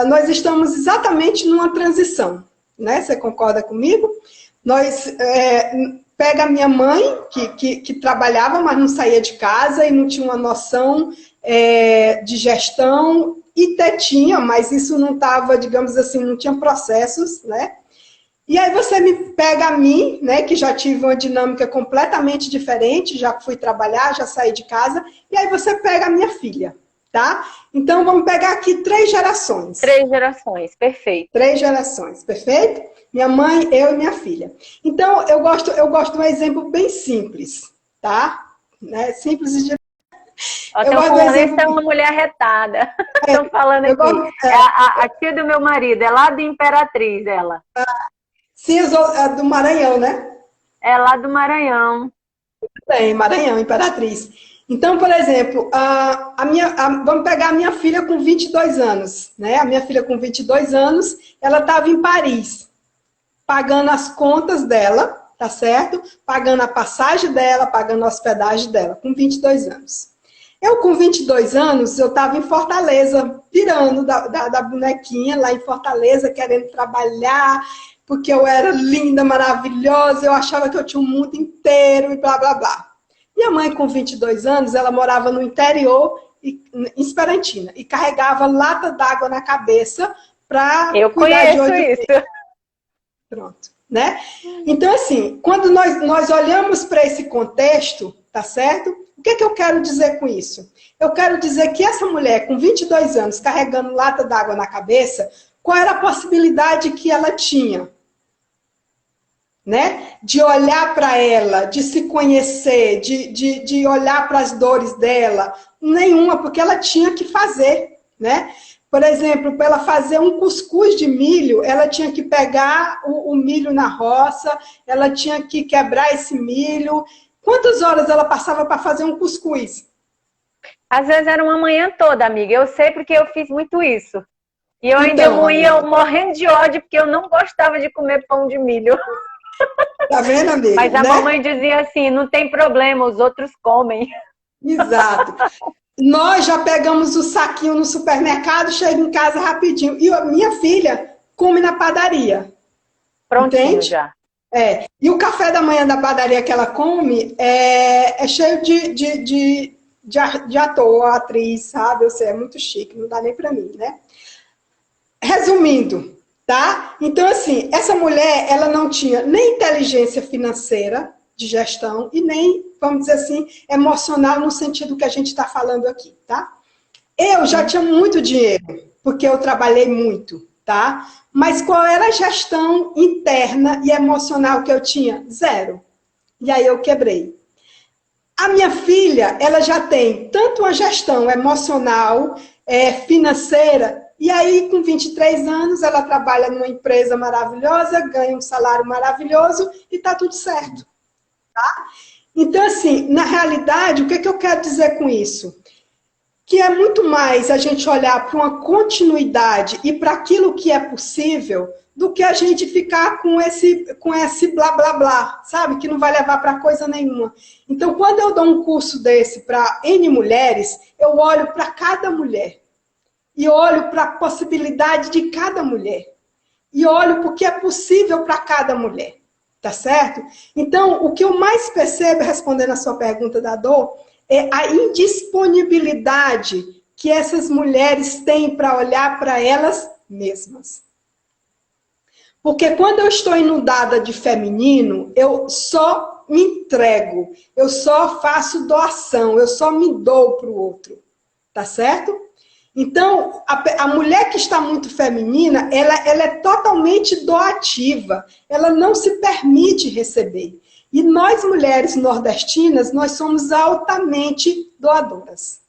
nós estamos exatamente numa transição, né? Você concorda comigo? Nós pega a minha mãe, que trabalhava, mas não saía de casa e não tinha uma noção de gestão, e até tinha, mas isso não estava, digamos assim, não tinha processos, né? E aí você me pega a mim, né, que já tive uma dinâmica completamente diferente, já fui trabalhar, já saí de casa, e aí você pega a minha filha, tá? Então vamos pegar aqui 3 gerações. 3 gerações, perfeito. 3 gerações, perfeito? Minha mãe, eu e minha filha. Então, eu gosto de um exemplo bem simples, tá? Né? Simples e direto. Estão falando, essa é uma mulher retada. Estão falando aqui. A tia do meu marido, é lá do Imperatriz, ela. Sim, do Maranhão, né? É lá do Maranhão. Tem, Maranhão, Imperatriz. Então, por exemplo, vamos pegar a minha filha com 22 anos, né? A minha filha com 22 anos, ela estava em Paris, pagando as contas dela, tá certo? Pagando a passagem dela, pagando a hospedagem dela, com 22 anos. Eu, com 22 anos, eu estava em Fortaleza, pirando da bonequinha lá em Fortaleza, querendo trabalhar, porque eu era linda, maravilhosa, eu achava que eu tinha o mundo inteiro e blá, blá, blá. Minha mãe, com 22 anos, ela morava no interior, em Esperantina, e carregava lata d'água na cabeça para cuidar de 8 filhos. Pronto, né? Então, assim, quando nós olhamos para esse contexto, tá certo? O que é que eu quero dizer com isso? Eu quero dizer que essa mulher, com 22 anos, carregando lata d'água na cabeça, qual era a possibilidade que ela tinha? Né? De olhar para ela, de se conhecer, de olhar para as dores dela, nenhuma, porque ela tinha que fazer, né? Por exemplo, para ela fazer um cuscuz de milho, ela tinha que pegar o milho na roça, ela tinha que quebrar esse milho. Quantas horas ela passava para fazer um cuscuz? Às vezes era uma manhã toda, amiga. Eu sei porque eu fiz muito isso. E eu ainda moía morrendo de ódio, porque eu não gostava de comer pão de milho. Tá vendo, amiga? Mas a mamãe dizia assim, não tem problema, os outros comem. Exato. Nós já pegamos o saquinho no supermercado, chega em casa rapidinho. E a minha filha come na padaria. Prontinho. Entende? Já. E o café da manhã da padaria que ela come é cheio de ator, atriz, sabe? Eu sei, é muito chique, não dá nem pra mim, né? Resumindo, tá? Então, assim, essa mulher, ela não tinha nem inteligência financeira de gestão e nem, vamos dizer assim, emocional no sentido que a gente está falando aqui, tá? Eu já tinha muito dinheiro, porque eu trabalhei muito, tá? Mas qual era a gestão interna e emocional que eu tinha? Zero. E aí eu quebrei. A minha filha, ela já tem tanto uma gestão emocional, financeira, e aí com 23 anos ela trabalha numa empresa maravilhosa, ganha um salário maravilhoso e tá tudo certo. Tá? Então, assim, na realidade, o que é que eu quero dizer com isso? Que é muito mais a gente olhar para uma continuidade e para aquilo que é possível do que a gente ficar com esse blá, blá, blá, sabe? Que não vai levar para coisa nenhuma. Então, quando eu dou um curso desse para N mulheres, eu olho para cada mulher. E olho para a possibilidade de cada mulher. E olho para o que é possível para cada mulher. Tá certo? Então, o que eu mais percebo, respondendo a sua pergunta da dor, é a indisponibilidade que essas mulheres têm para olhar para elas mesmas. Porque quando eu estou inundada de feminino, eu só me entrego, eu só faço doação, eu só me dou para o outro. Tá certo? Então, a mulher que está muito feminina, ela é totalmente doativa. Ela não se permite receber. E nós, mulheres nordestinas, nós somos altamente doadoras.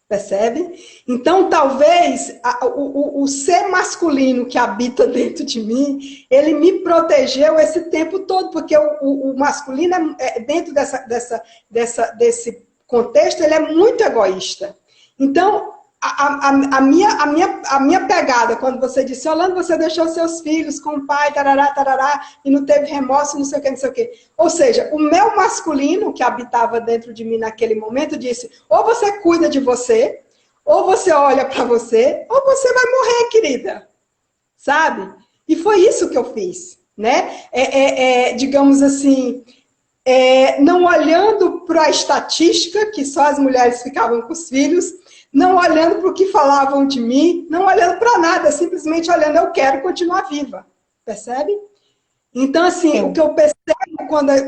Percebe? Então, talvez, o ser masculino que habita dentro de mim, ele me protegeu esse tempo todo, porque o masculino, dentro desse contexto, ele é muito egoísta. Então, a minha pegada, quando você disse, Orlando, você deixou seus filhos com o pai, tarará, tarará, e não teve remorso, não sei o que, não sei o que. Ou seja, o meu masculino, que habitava dentro de mim naquele momento, disse, ou você cuida de você, ou você olha para você, ou você vai morrer, querida. Sabe? E foi isso que eu fiz, né? Digamos assim, não olhando para a estatística, que só as mulheres ficavam com os filhos, não olhando para o que falavam de mim, não olhando para nada, simplesmente olhando, eu quero continuar viva. Percebe? Então, assim, o que eu percebo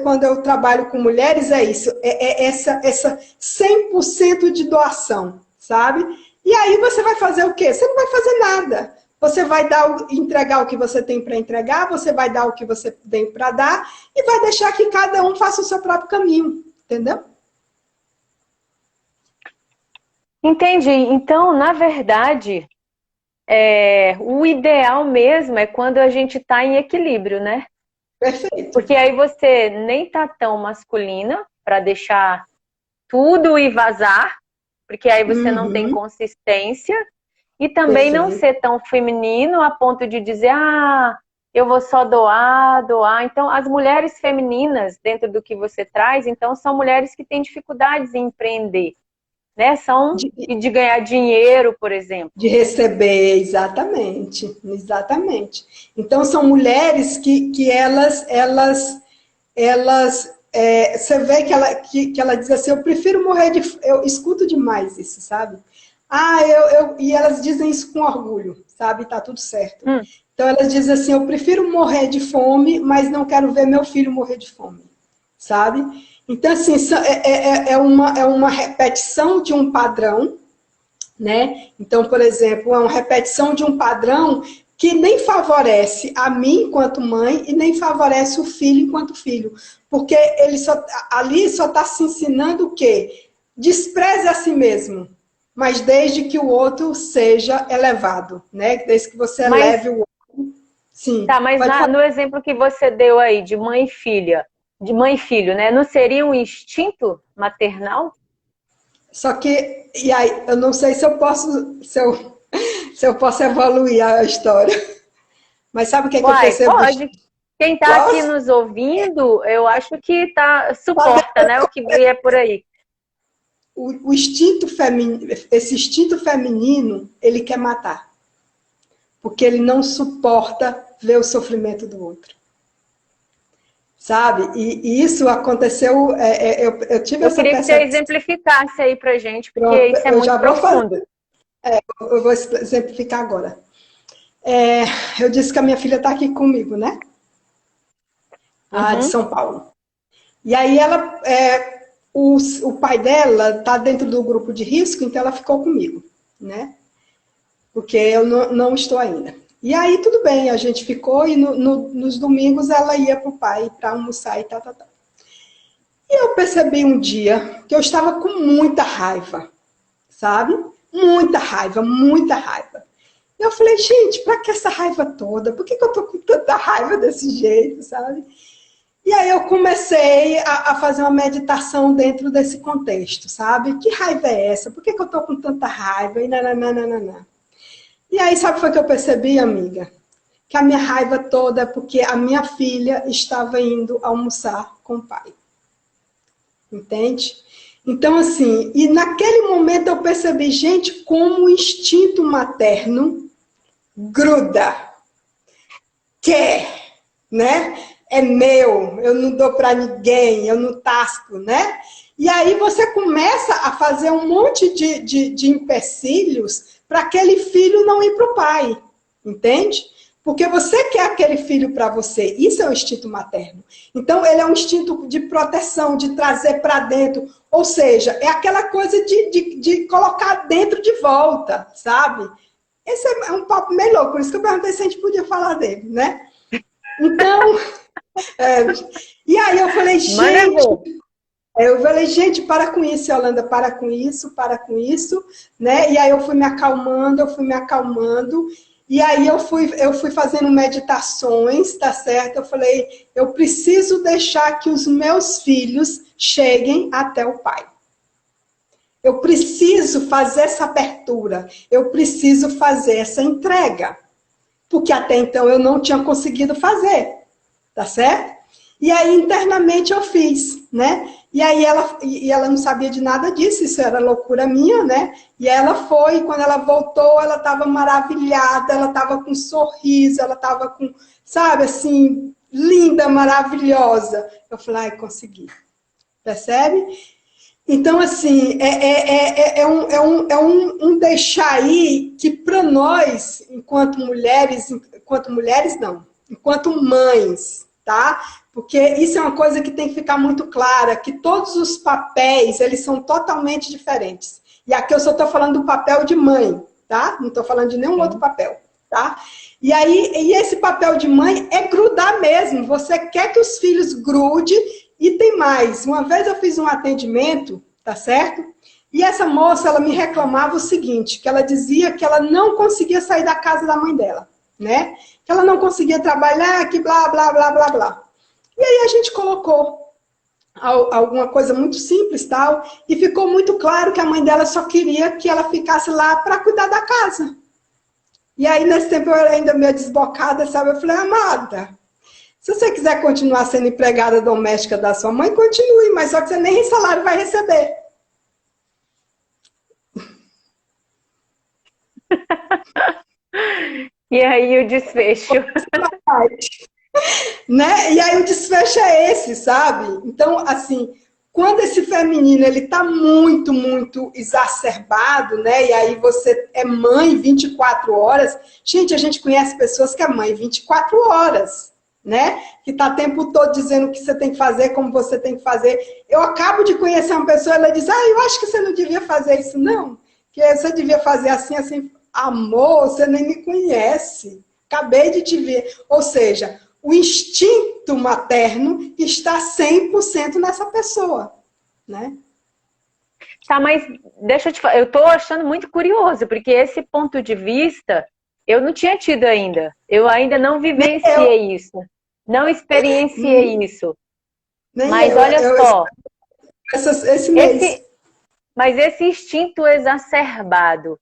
quando eu trabalho com mulheres é isso, essa 100% de doação, sabe? E aí você vai fazer o quê? Você não vai fazer nada. Você vai entregar o que você tem para entregar, você vai dar o que você tem para dar, e vai deixar que cada um faça o seu próprio caminho, entendeu? Entendi. Então, na verdade, o ideal mesmo é quando a gente está em equilíbrio, né? Perfeito. Porque aí você nem tá tão masculina para deixar tudo e vazar, porque aí você não tem consistência, e também não ser tão feminino a ponto de dizer, eu vou só doar, doar. Então, as mulheres femininas, dentro do que você traz, então, são mulheres que têm dificuldades em empreender, né? São de ganhar dinheiro, por exemplo. De receber, exatamente, exatamente. Então, são mulheres que você vê que ela diz assim, eu prefiro morrer de... Eu escuto demais isso, sabe? E elas dizem isso com orgulho, sabe? Tá tudo certo. Então, elas dizem assim, eu prefiro morrer de fome, mas não quero ver meu filho morrer de fome, sabe? Então, assim, é uma repetição de um padrão, né? Então, por exemplo, é uma repetição de um padrão que nem favorece a mim enquanto mãe e nem favorece o filho enquanto filho. Porque ali só está se ensinando o quê? Despreze a si mesmo, mas desde que o outro seja elevado, né? Desde que você eleve o outro. Sim. Tá, mas no exemplo que você deu aí, de mãe e filha, de mãe e filho, né? Não seria um instinto maternal? Só que, e aí, eu não sei se eu posso evoluir a história. Mas sabe o que, que eu percebo? Pode. Quem está aqui nos ouvindo, eu acho que suporta, né? O que vier por aí. O instinto feminino, esse instinto feminino, ele quer matar. Porque ele não suporta ver o sofrimento do outro. Sabe? E isso aconteceu, eu tive essa percepção. Eu queria que você exemplificasse aí pra gente, porque isso é muito profundo. Eu vou exemplificar agora. Eu disse que a minha filha está aqui comigo, né? De São Paulo. E aí o pai dela está dentro do grupo de risco, então ela ficou comigo, né? Porque eu não estou ainda. E aí tudo bem, a gente ficou e nos domingos ela ia para o pai para almoçar e tal. E eu percebi um dia que eu estava com muita raiva, sabe? Muita raiva, muita raiva. E eu falei, gente, para que essa raiva toda? Por que eu tô com tanta raiva desse jeito, sabe? E aí eu comecei a fazer uma meditação dentro desse contexto, sabe? Que raiva é essa? Por que eu tô com tanta raiva? E nananana. E aí, sabe o que foi que eu percebi, amiga? Que a minha raiva toda é porque a minha filha estava indo almoçar com o pai. Entende? Então, assim, e naquele momento eu percebi, gente, como o instinto materno gruda, quer, né? É meu, eu não dou para ninguém, eu não tasco, né? E aí você começa a fazer um monte de empecilhos para aquele filho não ir para o pai, entende? Porque você quer aquele filho para você, isso é o instinto materno. Então, ele é um instinto de proteção, de trazer para dentro, ou seja, é aquela coisa de colocar dentro de volta, sabe? Esse é um papo melhor, por isso que eu perguntei se a gente podia falar dele, né? Então, e aí eu falei, gente, para com isso, Yolanda, para com isso, né? E aí eu fui me acalmando, e aí eu fui fazendo meditações, tá certo? Eu falei, eu preciso deixar que os meus filhos cheguem até o pai. Eu preciso fazer essa abertura, eu preciso fazer essa entrega. Porque até então eu não tinha conseguido fazer, tá certo? E aí internamente eu fiz, né? E aí ela não sabia de nada disso, isso era loucura minha, né? E ela foi, quando ela voltou, ela estava maravilhada, ela estava com um sorriso, ela estava com, sabe, assim, linda, maravilhosa. Eu falei, ai, consegui. Percebe? Então, assim, é um deixar aí que para nós, enquanto mulheres não, enquanto mães, tá? Porque isso é uma coisa que tem que ficar muito clara, que todos os papéis, eles são totalmente diferentes. E aqui eu só estou falando do papel de mãe, tá? Não estou falando de nenhum outro papel, tá? E esse papel de mãe é grudar mesmo. Você quer que os filhos grudem. E tem mais. Uma vez eu fiz um atendimento, tá certo? E essa moça, ela me reclamava o seguinte, que ela dizia que ela não conseguia sair da casa da mãe dela, né? Que ela não conseguia trabalhar, que blá, blá, blá, blá, blá. E aí a gente colocou alguma coisa muito simples, tal, e ficou muito claro que a mãe dela só queria que ela ficasse lá para cuidar da casa. E aí, nesse tempo, eu era ainda meio desbocada, sabe? Eu falei, amada, se você quiser continuar sendo empregada doméstica da sua mãe, continue, mas só que você nem salário vai receber. E aí o desfecho. Né? E aí o desfecho é esse, sabe? Então, assim, quando esse feminino ele tá muito, muito exacerbado, né? E aí você é mãe 24 horas. Gente, a gente conhece pessoas que é mãe 24 horas, né? Que tá o tempo todo dizendo o que você tem que fazer, como você tem que fazer. Eu acabo de conhecer uma pessoa, ela diz: "Ah, eu acho que você não devia fazer isso não, que você devia fazer assim, assim". Amor, você nem me conhece. Acabei de te ver. Ou seja, o instinto materno está 100% nessa pessoa, né? Tá, mas deixa eu te falar, eu tô achando muito curioso, porque esse ponto de vista eu não tinha tido ainda. Eu ainda não Nem eu, vivenciei isso. Não experienciei isso. nem Mas eu. olha só, Esse mês. esse, mas esse instinto exacerbado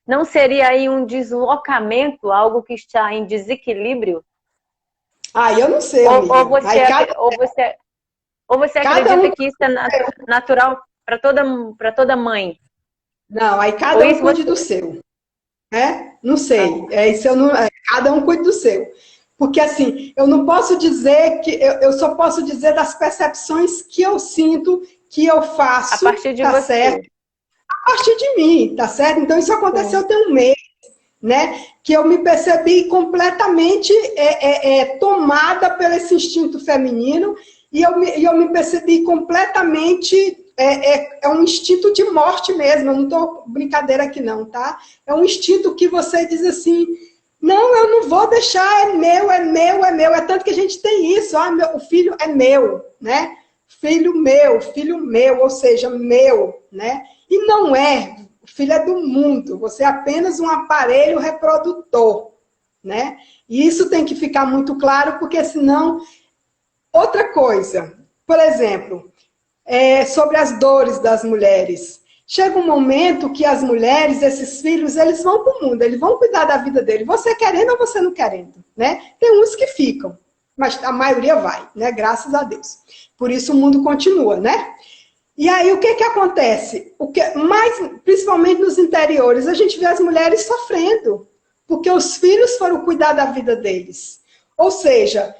não seria aí um deslocamento, algo que está em desequilíbrio? Ah, eu não sei, Ou, ou amiga. você, Aí ou você cada um. acredita que isso é natural para toda mãe? Não, aí Ou cada um isso cuide você. do seu, né? Não sei. Ah, Isso eu não, cada um cuide do seu. Porque assim, eu não posso dizer que. Eu só posso dizer das percepções que eu sinto, que eu a faço, partir de tá certo? você. A partir de mim, tá certo? Então isso aconteceu Sim. tem um mês, né? Que eu me percebi completamente tomada pelo esse instinto feminino e eu me percebi completamente um instinto de morte mesmo. Eu não estou brincadeira aqui não, tá? É um instinto que você diz assim, não, eu não vou deixar, é meu, é meu, é meu. É tanto que a gente tem isso, o filho é meu, né? Filho meu, ou seja, meu, né? E não é, o filho é do mundo, você é apenas um aparelho reprodutor, né? E isso tem que ficar muito claro, porque senão, outra coisa, por exemplo, sobre as dores das mulheres. Chega um momento que as mulheres, esses filhos, eles vão para o mundo, eles vão cuidar da vida dele, você querendo ou você não querendo, né? Tem uns que ficam, mas a maioria vai, né? Graças a Deus. Por isso o mundo continua, né? E aí o que que acontece? O que mais, principalmente nos interiores, a gente vê as mulheres sofrendo, porque os filhos foram cuidar da vida deles. Ou seja,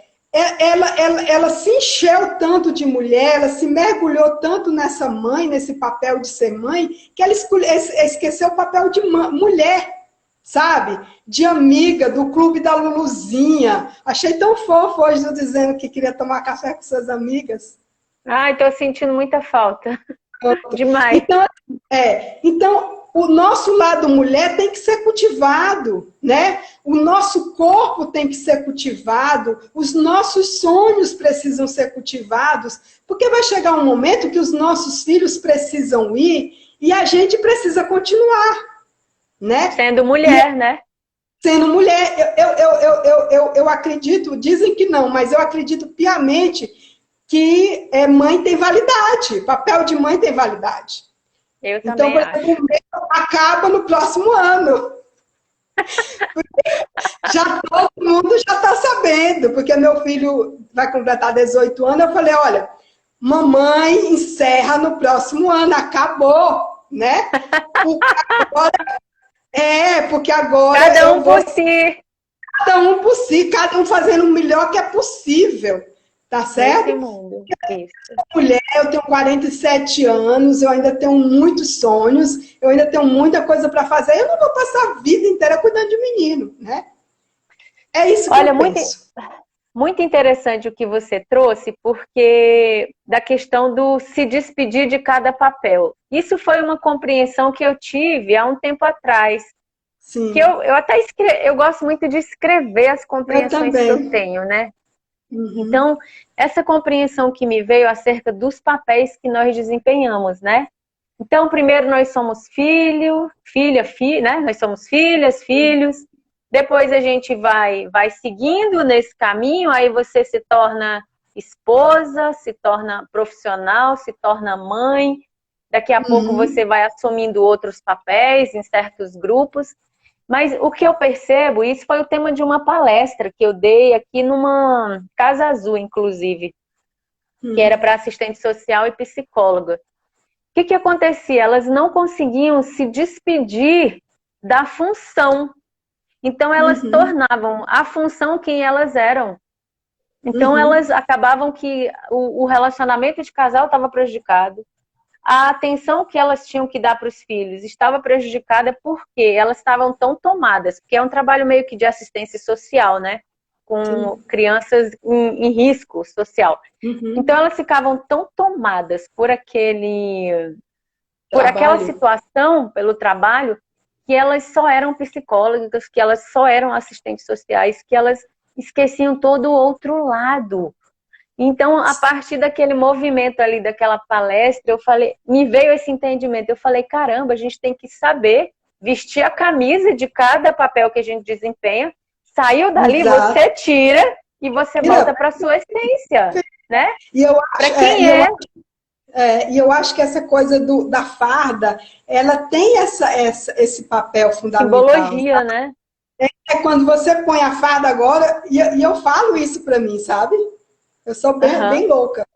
ela se encheu tanto de mulher, ela se mergulhou tanto nessa mãe, nesse papel de ser mãe, que ela esqueceu o papel de mulher, sabe? De amiga, do clube da Luluzinha. Achei tão fofo hoje eu dizendo que queria tomar café com suas amigas. Ai, estou sentindo muita falta. Demais. Então, então, o nosso lado mulher tem que ser cultivado, né? O nosso corpo tem que ser cultivado, os nossos sonhos precisam ser cultivados, porque vai chegar um momento que os nossos filhos precisam ir e a gente precisa continuar, né? Sendo E mulher, né? sendo mulher, eu acredito, dizem que não, mas eu acredito piamente que mãe tem validade, papel de mãe tem validade. Eu Então, também por exemplo, acho. o meu acaba no próximo ano. Já todo mundo já está sabendo, porque meu filho vai completar 18 anos. Eu falei, olha, mamãe encerra no próximo ano, acabou, né? Porque porque agora Cada eu um vou por si cada um por si, cada um fazendo o melhor que é possível, tá nesse certo? mundo. Isso. Mulher, eu tenho 47 anos, eu ainda tenho muitos sonhos, eu ainda tenho muita coisa para fazer. Eu não vou passar a vida inteira cuidando de menino, né? É isso que Olha, eu penso. muito interessante o que você trouxe, porque da questão do se despedir de cada papel. Isso foi uma compreensão que eu tive há um tempo atrás. Que Sim, eu até eu gosto muito de escrever as eu compreensões que eu também. tenho, né? Uhum, Então, essa compreensão que me veio acerca dos papéis que nós desempenhamos, né? Então, primeiro nós somos filho, filha, né? Nós somos filhas, filhos. Depois a gente vai seguindo nesse caminho, aí você se torna esposa, se torna profissional, se torna mãe. Daqui a pouco uhum, você vai assumindo outros papéis em certos grupos. Mas o que eu percebo, isso foi o tema de uma palestra que eu dei aqui numa Casa Azul, inclusive, que era para assistente social e psicóloga. O que acontecia? Elas não conseguiam se despedir da função. Então, elas tornavam a função quem elas eram. Então, elas acabavam que o relacionamento de casal estava prejudicado. A atenção que elas tinham que dar para os filhos estava prejudicada porque elas estavam tão tomadas, porque é um trabalho meio que de assistência social, né? Com crianças em risco social. Então, elas ficavam tão tomadas por aquela situação, pelo trabalho, que elas só eram psicólogas, que elas só eram assistentes sociais, que elas esqueciam todo o outro lado. Então, a partir daquele movimento ali, daquela palestra, eu falei, me veio esse entendimento. Eu falei, caramba, a gente tem que saber vestir a camisa de cada papel que a gente desempenha. Saiu dali, você tira e você volta para a sua essência, né? E eu acho, e eu acho que essa coisa da farda, ela tem esse papel fundamental. Simbologia, né? É quando você põe a farda agora, e eu falo isso para mim, sabe? Eu sou bem louca.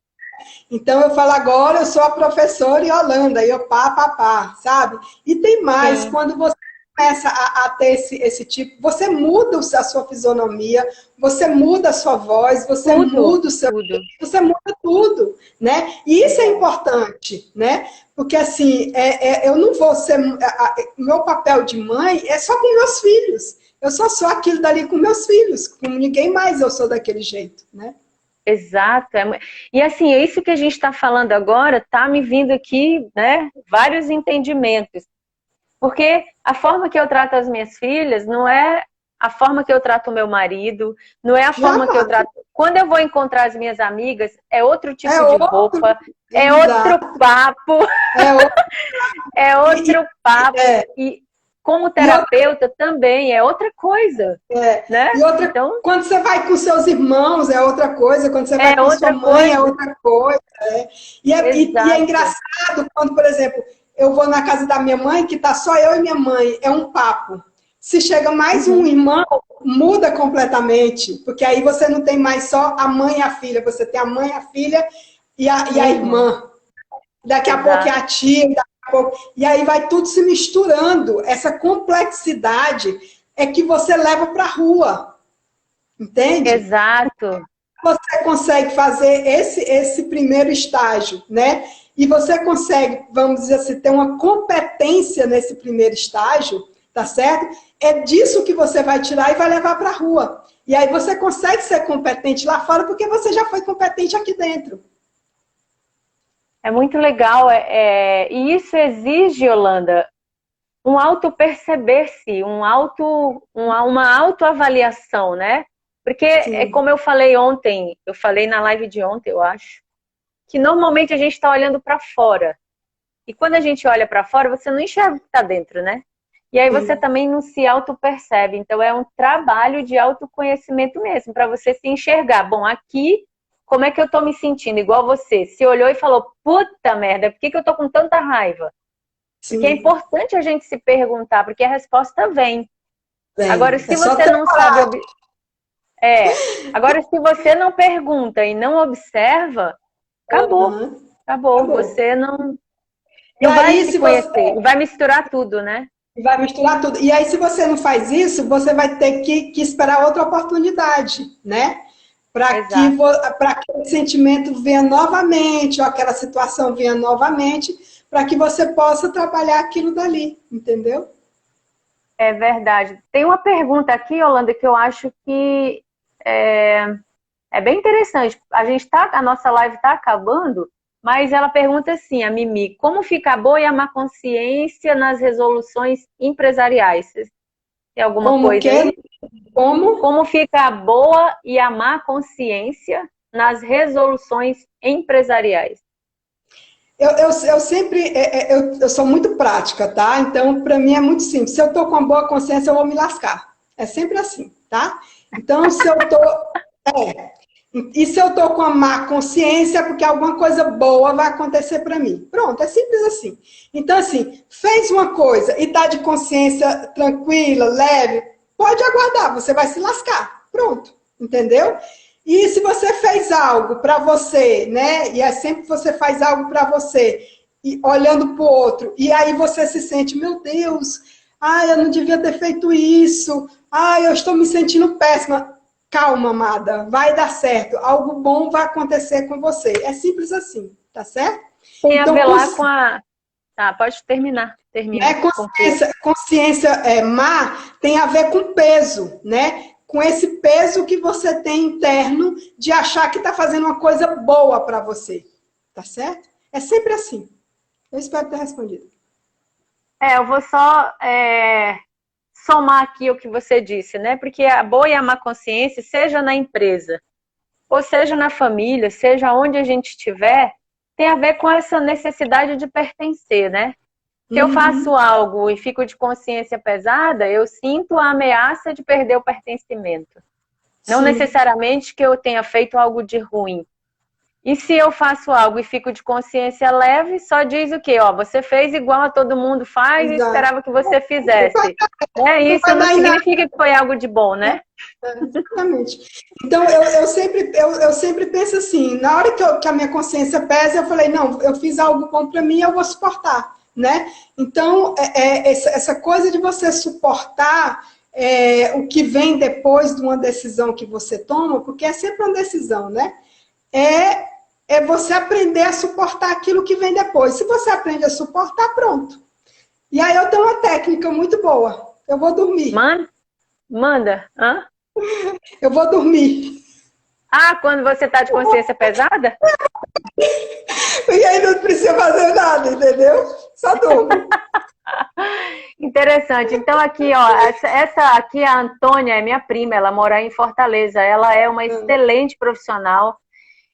Então, eu falo agora, eu sou a professora Yolanda, e eu pá, sabe? E tem mais, quando você começa a ter esse tipo, você muda a sua fisionomia, você muda a sua voz, você muda o seu... Você muda tudo, né? E isso é importante, né? Porque, assim, eu não vou ser... Meu papel de mãe é só com meus filhos. Eu só sou aquilo dali com meus filhos. Com ninguém mais eu sou daquele jeito, né? Exato. E assim, é isso que a gente está falando agora, tá me vindo aqui, né, vários entendimentos. Porque a forma que eu trato as minhas filhas não é a forma que eu trato o meu marido, não é a forma que eu trato... Quando eu vou encontrar as minhas amigas, é outro tipo de roupa, é outro papo, é outro papo. E como terapeuta também é outra coisa. Né? E outra, então, quando você vai com seus irmãos é outra coisa, quando você vai com sua mãe é outra coisa. E é engraçado quando, por exemplo, eu vou na casa da minha mãe, que tá só eu e minha mãe, é um papo. Se chega mais um irmão, muda completamente, porque aí você não tem mais só a mãe e a filha, você tem a mãe, a filha e a irmã. Daqui a pouco é a tia, e aí vai tudo se misturando. Essa complexidade é que você leva para a rua. Entende? Exato. Você consegue fazer esse primeiro estágio, né? E você consegue, vamos dizer assim, ter uma competência nesse primeiro estágio, tá certo? É disso que você vai tirar e vai levar para a rua. E aí você consegue ser competente lá fora porque você já foi competente aqui dentro. É muito legal. E isso exige, Yolanda, um auto-perceber-se, uma autoavaliação, né? Porque é como eu falei ontem, eu falei na live de ontem, eu acho, que normalmente a gente está olhando para fora. E quando a gente olha para fora, você não enxerga o que está dentro, né? E aí você também não se auto-percebe. Então é um trabalho de autoconhecimento mesmo, para você se enxergar. Bom, aqui, como é que eu estou me sentindo? Igual você, se olhou e falou, puta merda, por que eu estou com tanta raiva? Porque é importante a gente se perguntar, porque a resposta vem. Agora, se você não sabe... Agora, se você não pergunta e não observa, acabou. Acabou. Você não vai se conhecer. Vai misturar tudo, né? Vai misturar tudo. E aí, se você não faz isso, você vai ter que esperar outra oportunidade, né? Para que aquele sentimento venha novamente, ou aquela situação venha novamente, para que você possa trabalhar aquilo dali, entendeu? É verdade. Tem uma pergunta aqui, Yolanda, que eu acho que é bem interessante. A nossa live está acabando, mas ela pergunta assim, a Mimi, como fica a boa e a má consciência nas resoluções empresariais? Tem alguma coisa aí? Como fica a boa e a má consciência nas resoluções empresariais? Eu sempre, eu sou muito prática, tá? Então, para mim é muito simples. Se eu tô com uma boa consciência, eu vou me lascar. É sempre assim, tá? Então, se eu tô... E se eu tô com a má consciência, é porque alguma coisa boa vai acontecer para mim. Pronto, é simples assim. Então, assim, fez uma coisa e tá de consciência tranquila, leve, pode aguardar, você vai se lascar. Pronto, entendeu? E se você fez algo para você, né? E é sempre que você faz algo para você, e olhando para o outro, e aí você se sente, meu Deus, eu não devia ter feito isso, eu estou me sentindo péssima. Calma, amada, vai dar certo. Algo bom vai acontecer com você. É simples assim, tá certo? Tem a Então, ver lá com a... Tá, pode terminar. Termina. Conclua. consciência má tem a ver com peso, né? Com esse peso que você tem interno de achar que está fazendo uma coisa boa para você, tá certo? É sempre assim. Eu espero ter respondido. Eu vou só somar aqui o que você disse, né? Porque a boa e a má consciência, seja na empresa, ou seja na família, seja onde a gente estiver, tem a ver com essa necessidade de pertencer, né? Se eu faço algo e fico de consciência pesada, eu sinto a ameaça de perder o pertencimento. Não Sim. necessariamente que eu tenha feito algo de ruim. E se eu faço algo e fico de consciência leve, só diz o quê? Ó, você fez igual a todo mundo faz e Exato. esperava que você fizesse. Isso Não não vai dar em nada. significa que foi algo de bom, né? Exatamente. Então, eu sempre penso assim, na hora que a minha consciência pesa, eu falei, não, eu fiz algo bom para mim, eu vou suportar, né? Então, essa coisa de você suportar o que vem depois de uma decisão que você toma, porque é sempre uma decisão, né? É você aprender a suportar aquilo que vem depois. Se você aprende a suportar, pronto. E aí eu tenho uma técnica muito boa. Eu vou dormir. Manda. Hã? Eu vou dormir. Quando você está de consciência pesada? E aí não precisa fazer nada, entendeu? Só durmo. Interessante. Então aqui, ó, essa aqui, a Antônia, é minha prima, ela mora em Fortaleza. Ela é uma excelente profissional.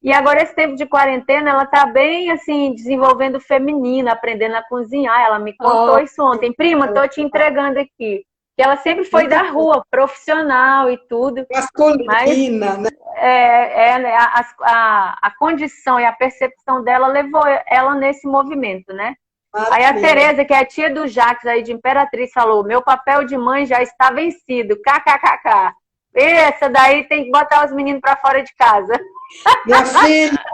E agora, esse tempo de quarentena, ela tá bem, assim, desenvolvendo feminino, aprendendo a cozinhar. Ela me contou isso ontem. Prima, tô te entregando aqui. Que ela sempre foi Muito da rua, profissional e tudo. Mas masculina, né? a condição e a percepção dela levou ela nesse movimento, né? Aí a Maravilha. Tereza, que é a tia do Jacques aí de Imperatriz, falou: meu papel de mãe já está vencido. KKKK. Essa daí tem que botar os meninos para fora de casa. Minha filha,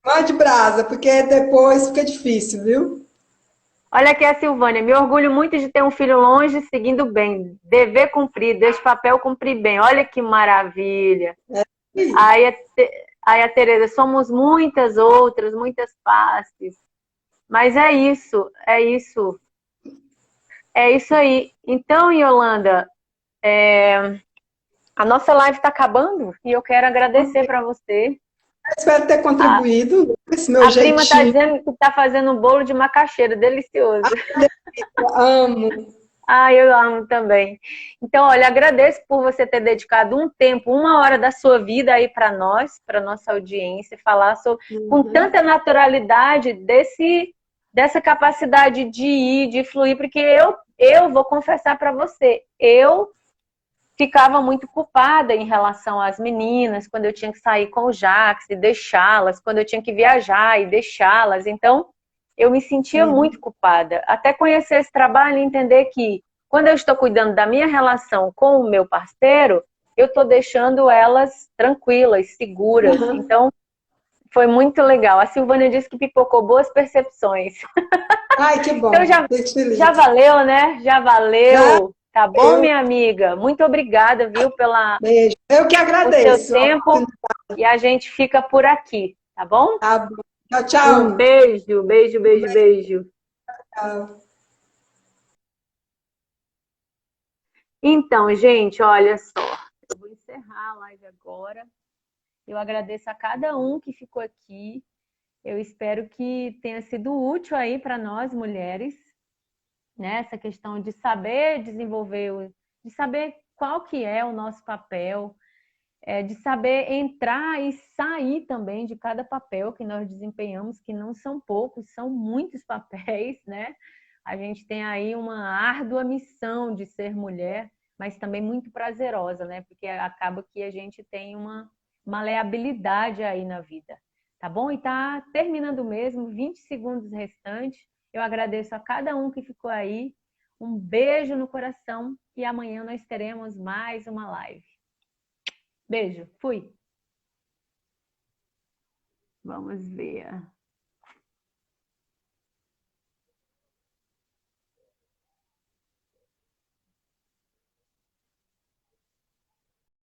mande brasa, porque depois fica difícil, viu? Olha aqui a Silvânia, me orgulho muito de ter um filho longe seguindo bem. Dever cumprido, esse papel cumprir bem. Olha que maravilha. Aí a Tereza, somos muitas outras, muitas faces. Mas é isso, é isso. É isso aí. Então, Yolanda, a nossa live está acabando e eu quero agradecer para você. Espero ter A, contribuído com esse meu a prima está jeitinho. dizendo que está fazendo um bolo de macaxeira, delicioso. Eu amo. Eu amo também. Então, olha, agradeço por você ter dedicado um tempo, 1 hora da sua vida aí para nós, para nossa audiência, falar com tanta naturalidade dessa capacidade de ir, de fluir, porque eu vou confessar para você, eu ficava muito culpada em relação às meninas, quando eu tinha que sair com o Jax e deixá-las, quando eu tinha que viajar e deixá-las. Então, eu me sentia muito culpada. Até conhecer esse trabalho e entender que, quando eu estou cuidando da minha relação com o meu parceiro, eu estou deixando elas tranquilas, seguras. Então, foi muito legal. A Silvânia disse que pipocou boas percepções. Ai, que bom. Então, Fico feliz. já valeu, né? Já Já valeu. Tá bom, minha amiga? Muito obrigada, viu, beijo. Eu que o seu agradeço. tempo. E a gente fica por aqui, tá bom? Tá bom. Tchau, Um tchau. beijo, beijo, beijo, beijo. Tchau. Então, gente, olha só. Eu vou encerrar a live agora. Eu agradeço a cada um que ficou aqui. Eu espero que tenha sido útil aí para nós, mulheres, né? Essa questão de saber desenvolver, de saber qual que é o nosso papel, de saber entrar e sair também de cada papel que nós desempenhamos, que não são poucos, são muitos papéis, né? A gente tem aí uma árdua missão de ser mulher, mas também muito prazerosa, né? Porque acaba que a gente tem maleabilidade aí na vida, tá bom? E tá terminando mesmo, 20 segundos restantes. Eu agradeço a cada um que ficou aí. Um beijo no coração e amanhã nós teremos mais uma live. Beijo, fui! Vamos ver.